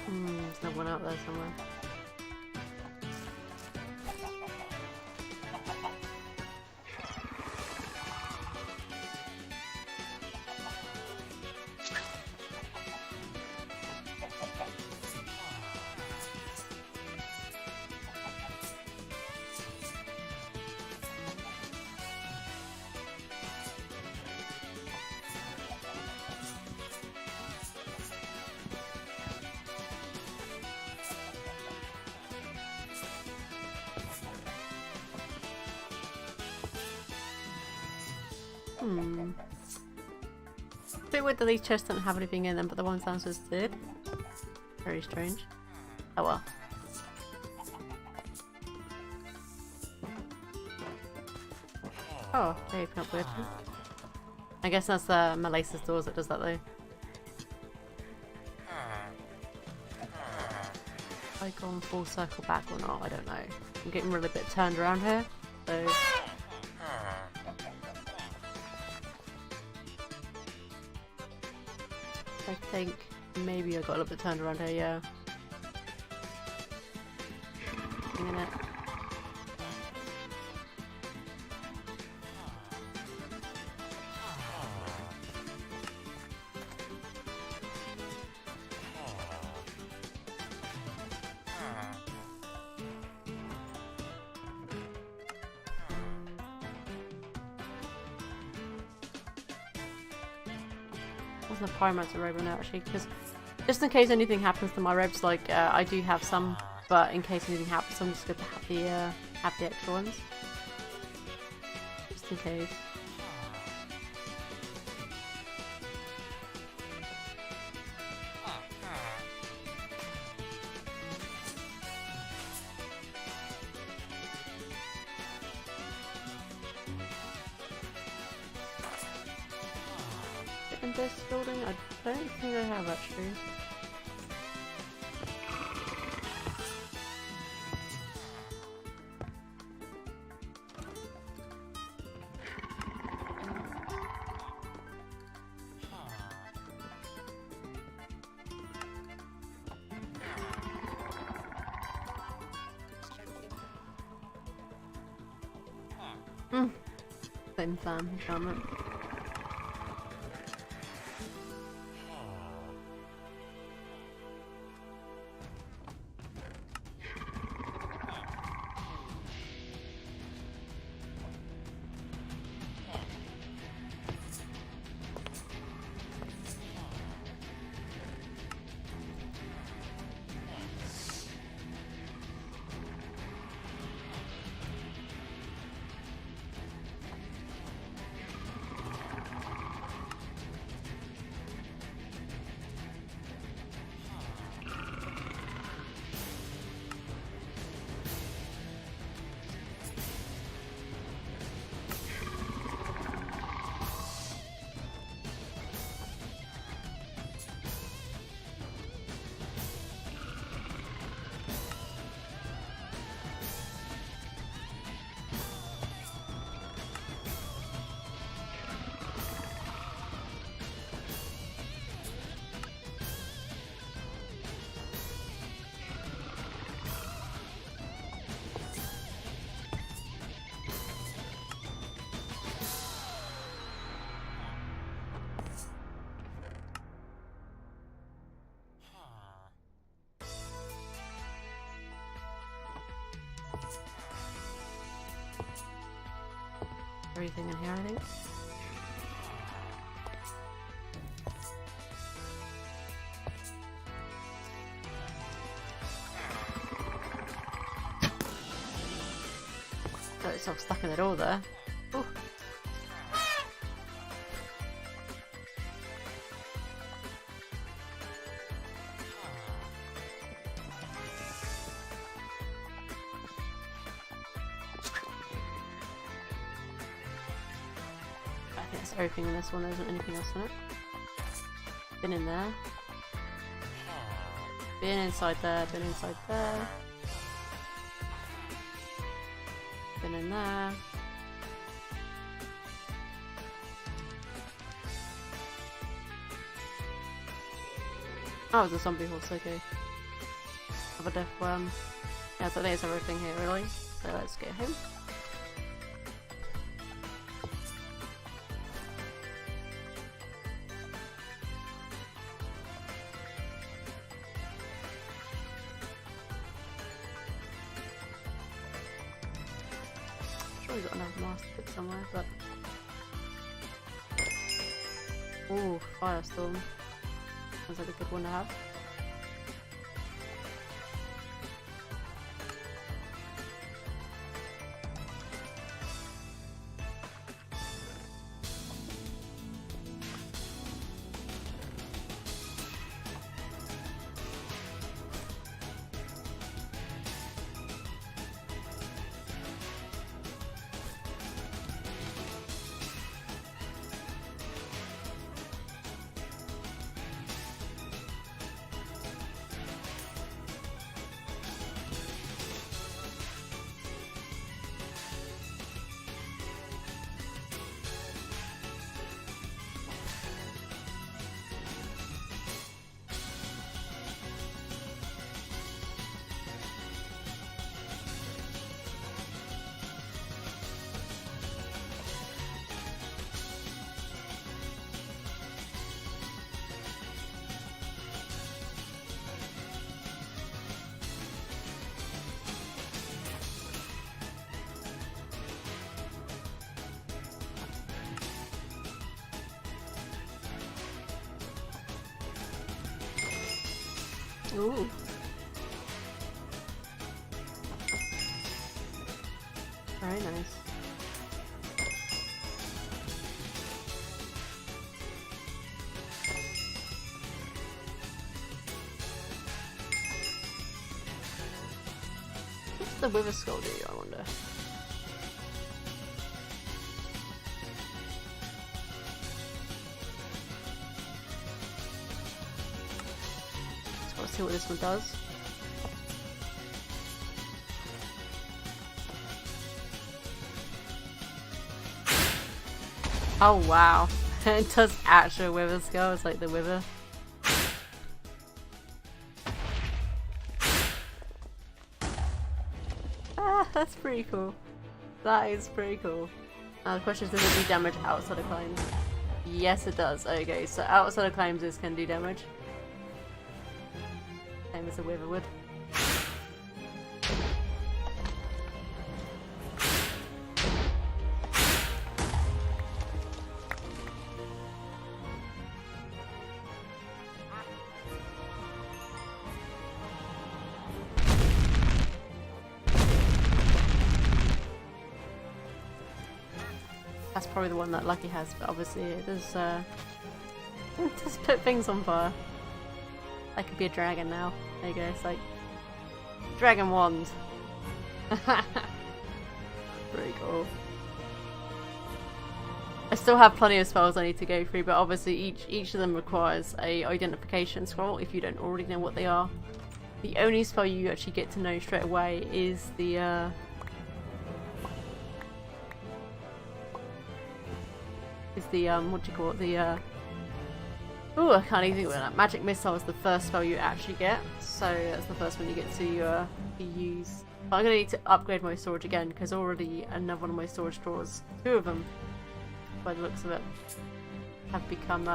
S1: There's no one out there somewhere. Bit weird that these chests don't have anything in them, but the ones downstairs did. Very strange. Oh well. Oh, they open up weirdly. I guess that's Malace's doors that does that though. Have I gone full circle back or not? I don't know. I'm getting really a bit turned around here, so. I think maybe I got a little bit turned around here, yeah. A minute. Wasn't a pyromancer robe on it actually, because just in case anything happens to my robes, like I do have some, but in case anything happens, I'm just good to have the extra ones, just in case. In this building, I don't think I have actually. Same plan, damn it. Everything in here, I think. Got itself stuck in the door there. Ooh. That's everything in this one, there isn't anything else in it. Been in there. Been inside there, been inside there. Been in there. Oh, it was a zombie horse, okay. have a death worm. Yeah, so there's everything here really. So let's get him. Sure, we've got another master pit somewhere, but ooh, Firestorm. Sounds like a good one to have. Ooh. Very nice. What's the Wither Skull do, I wonder? Let's see what this one does. Oh wow, it does actual Wither Skull, it's like the Wither. Ah, that's pretty cool. That is pretty cool. Now the question is, does it do damage outside of claims? Yes it does. Okay, so outside of claims this can do damage. Same as a Wither would. That's probably the one that Lucky has, but obviously it does, it does put things on fire. That could be a dragon now. There you go, it's like Dragon Wand. Pretty cool. I still have plenty of spells I need to go through, but obviously each of them requires a identification scroll if you don't already know what they are. The only spell you actually get to know straight away is the what do you call it? The ooh, I can't even think of that. Magic Missile is the first spell you actually get, so that's the first one you get to use. But I'm gonna need to upgrade my storage again because already another one of my storage drawers, two of them, by the looks of it, have become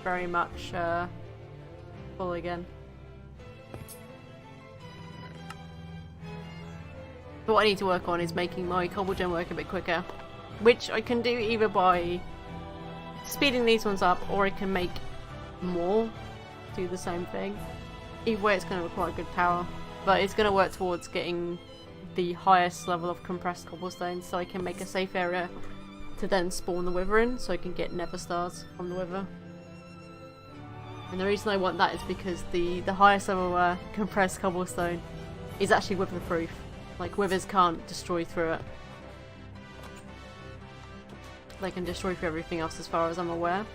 S1: very much full again. But what I need to work on is making my cobble gem work a bit quicker, which I can do either by speeding these ones up, or I can make more do the same thing. Either way it's going to require good power, but it's going to work towards getting the highest level of compressed cobblestone so I can make a safe area to then spawn the Wither in, so I can get nether stars from the Wither. And the reason I want that is because the highest level compressed cobblestone is actually Wither proof. Like, Withers can't destroy through it. They can destroy through everything else as far as I'm aware.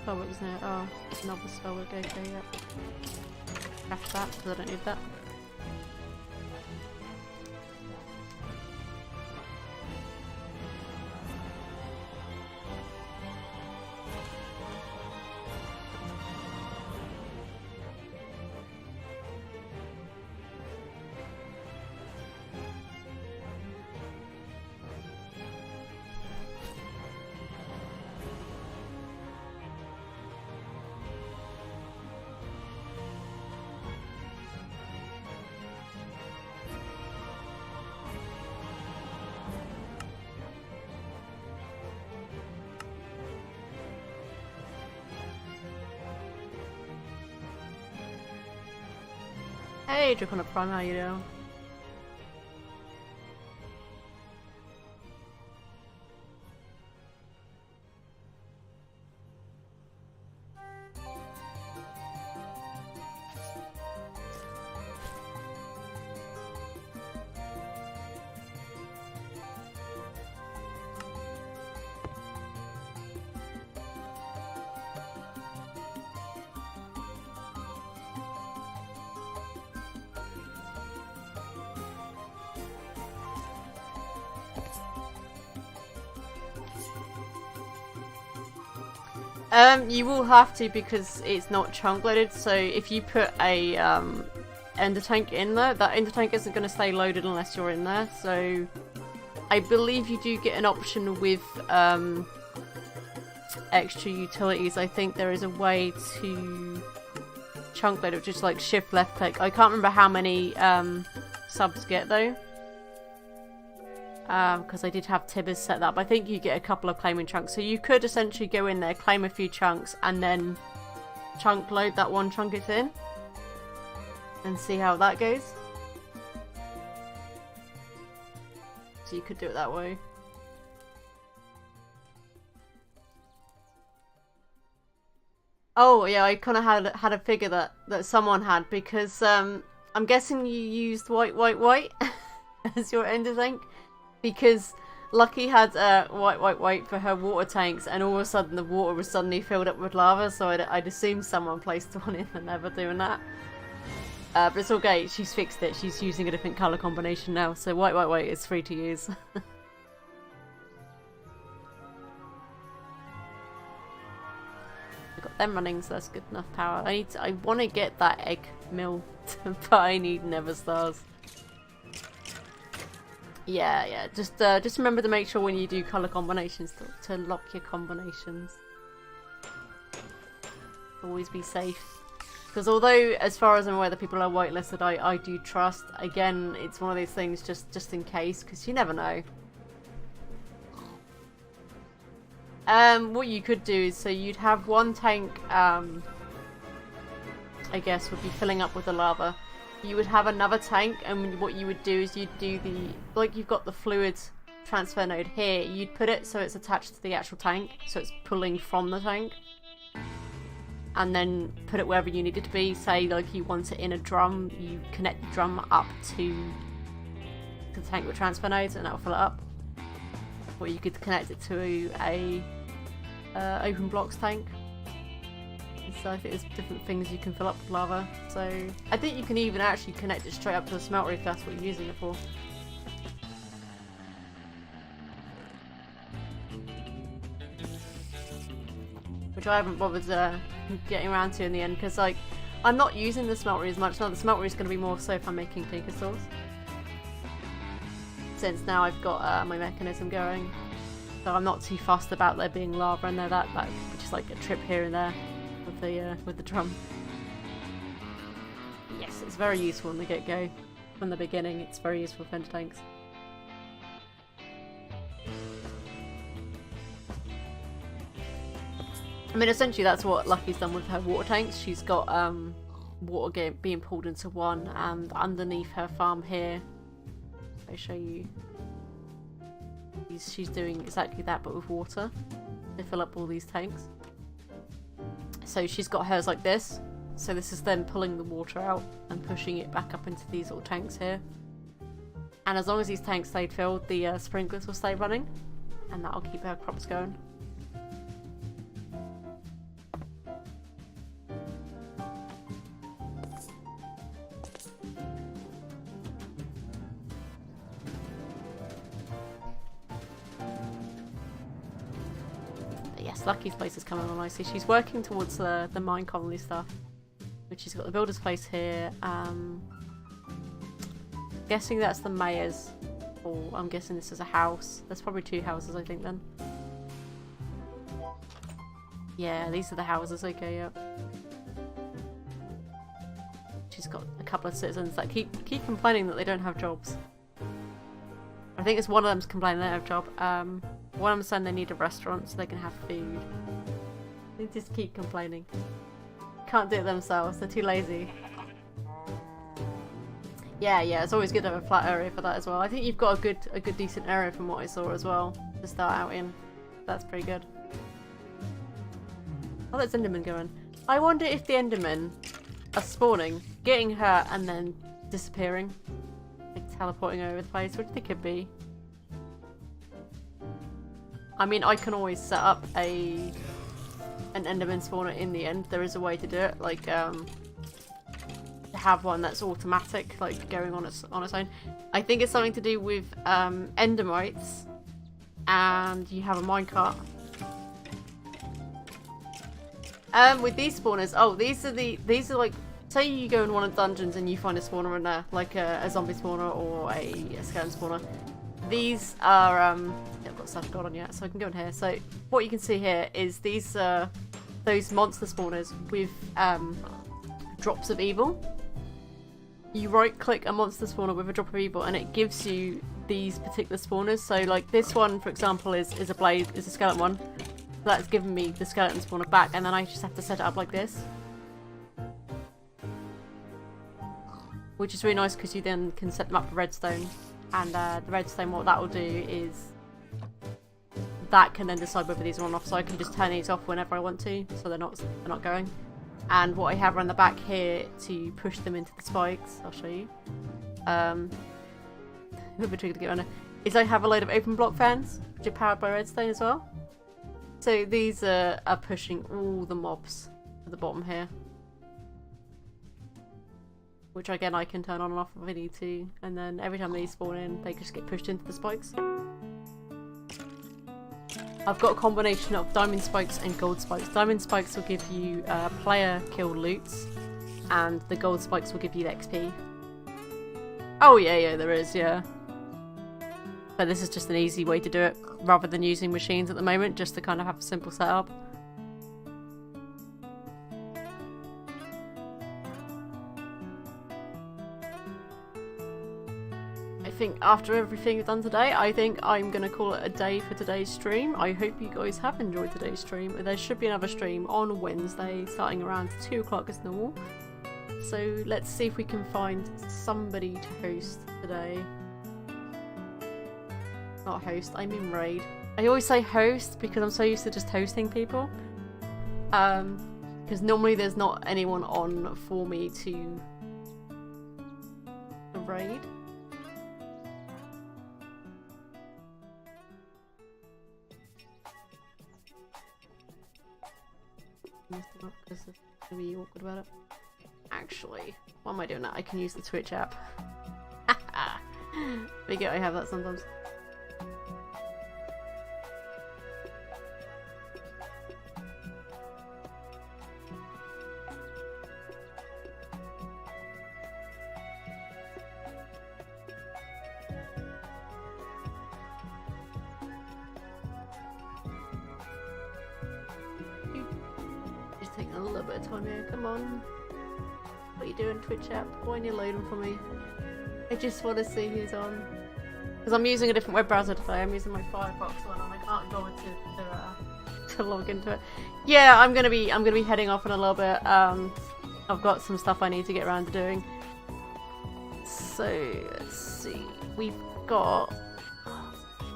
S1: Spellbook isn't it? Oh, another spellbook, okay, yeah. Cash that, because I don't need that. Hey, Dracona Prime, how you doing? You will have to because it's not chunk loaded. So if you put a ender tank in there, that ender tank isn't going to stay loaded unless you're in there. So I believe you do get an option with extra utilities. I think there is a way to chunk load it, just like shift left click. I can't remember how many subs get though. Because I did have Tibbers set up. I think you get a couple of claiming chunks. So you could essentially go in there, claim a few chunks, and then chunk load that one chunk it's in. And see how that goes. So you could do it that way. Oh yeah, I kind of had a figure that someone had, because I'm guessing you used white as your ender tank. Because Lucky had white for her water tanks, and all of a sudden the water was suddenly filled up with lava, so I'd assume someone placed one in and never doing that. But it's okay, she's fixed it. She's using a different colour combination now, so white is free to use. I've got them running, so that's good enough power. I want to get that egg mill, but I need Never Stars. Yeah. Just remember to make sure when you do colour combinations to lock your combinations. Always be safe. Because although, as far as I'm aware, the people are whitelisted, I do trust. Again, it's one of those things just in case, because you never know. What you could do is, so you'd have one tank, I guess, would be filling up with the lava. You would have another tank, and what you would do is you'd do like you've got the fluid transfer node here, you'd put it so it's attached to the actual tank, so it's pulling from the tank. And then put it wherever you need it to be. Say like you want it in a drum, you connect the drum up to the tank with transfer nodes and that'll fill it up. Or you could connect it to a open blocks tank. So I think there's different things you can fill up with lava. So I think you can even actually connect it straight up to the smelter if that's what you're using it for. Which I haven't bothered getting around to in the end, because like I'm not using the smeltery as much now. The smeltery is going to be more so if I'm making tinker saws. Since now I've got my mechanism going, so I'm not too fussed about there being lava in there. That just like a trip here and there with the drum. Yes, it's very useful in the get-go. From the beginning, it's very useful for ender tanks. I mean, essentially that's what Lucky's done with her water tanks. She's got water being pulled into one, and underneath her farm here, I'll show you, she's doing exactly that but with water to fill up all these tanks. So she's got hers like this, so this is then pulling the water out and pushing it back up into these little tanks here. And as long as these tanks stayed filled, the sprinklers will stay running, and that'll keep her crops going. Yes, Lucky's place is coming on nicely. She's working towards the mine colony stuff, which she's got the builder's place here. Guessing that's the mayor's, or I'm guessing this is a house. There's probably two houses, I think, then. Yeah, these are the houses. Okay, yeah. She's got a couple of citizens that keep complaining that they don't have jobs. I think it's one of them's complaining they don't have a job. One of them saying they need a restaurant so they can have food. They just keep complaining. Can't do it themselves, they're too lazy. Yeah, it's always good to have a flat area for that as well. I think you've got a good decent area from what I saw as well to start out in. That's pretty good. Oh, that's Enderman going. I wonder if the Endermen are spawning, getting hurt, and then disappearing. Like teleporting over the place. What do you think it could be? I mean, I can always set up an Enderman spawner in the end. There is a way to do it, like to have one that's automatic, like going on its own. I think it's something to do with Endermites, and you have a minecart. With these spawners, oh, these are like, say you go in one of the dungeons and you find a spawner in there, like a zombie spawner or a skeleton spawner. These are, I've got stuff going on yet, so I can go in here. So what you can see here is these, those monster spawners with drops of evil. You right click a monster spawner with a drop of evil and it gives you these particular spawners. So like this one, for example, is a skeleton one. So that's given me the skeleton spawner back, and then I just have to set it up like this. Which is really nice because you then can set them up for redstone. And the redstone, what that will do is that can then decide whether these are on off. So I can just turn these off whenever I want to, so they're not going. And what I have around the back here to push them into the spikes, I'll show you. Is I have a load of open block fans, which are powered by redstone as well. So these are pushing all the mobs to the bottom here. Which again I can turn on and off if I need to. And then every time they spawn in, they just get pushed into the spikes. I've got a combination of diamond spikes and gold spikes. Diamond spikes will give you player killed loots, and the gold spikes will give you the XP. Oh yeah, there is, yeah. But this is just an easy way to do it, rather than using machines at the moment, just to kind of have a simple setup. I think after everything we've done today, I think I'm going to call it a day for today's stream. I hope you guys have enjoyed today's stream. There should be another stream on Wednesday, starting around 2 o'clock as normal. So let's see if we can find somebody to host today. Not host, I mean raid. I always say host because I'm so used to just hosting people. Because normally there's not anyone on for me to raid. Because it's gonna be awkward about it. Actually, why am I doing that? I can use the Twitch app. Forget I have that sometimes. Taking a little bit of time here, come on. What are you doing, Twitch app? Why aren't you loading for me? I just want to see who's on. Because I'm using a different web browser today. I'm using my Firefox one and I can't go to log into it. Yeah, I'm gonna be heading off in a little bit. I've got some stuff I need to get around to doing. So let's see. We've got.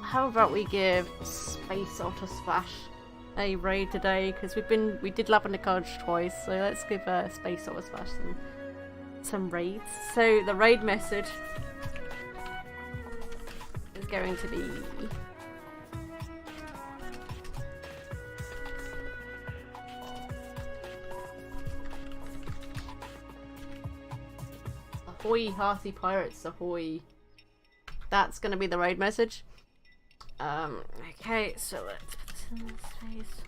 S1: How about we give Space Otter Splash a raid today, because we did Lavender Cottage twice, so let's give Space Otter Splash some raids. So the raid message is going to be ahoy hearty pirates ahoy. That's going to be the raid message. Okay, so let's put this in this space.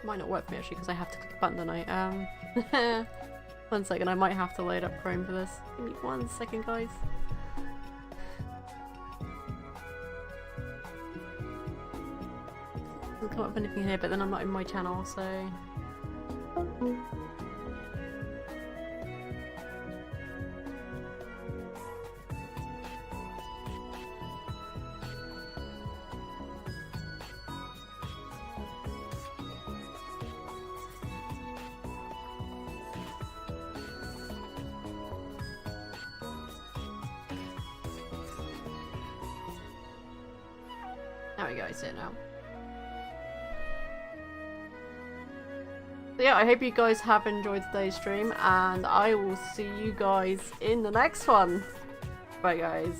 S1: Might not work for me actually because I have to click the button, don't I? 1 second, I might have to load up Chrome for this. Give me 1 second, guys. Doesn't come up with anything here, but then I'm not in my channel, so. There we go, I see it now. So yeah, I hope you guys have enjoyed today's stream, and I will see you guys in the next one. Bye guys.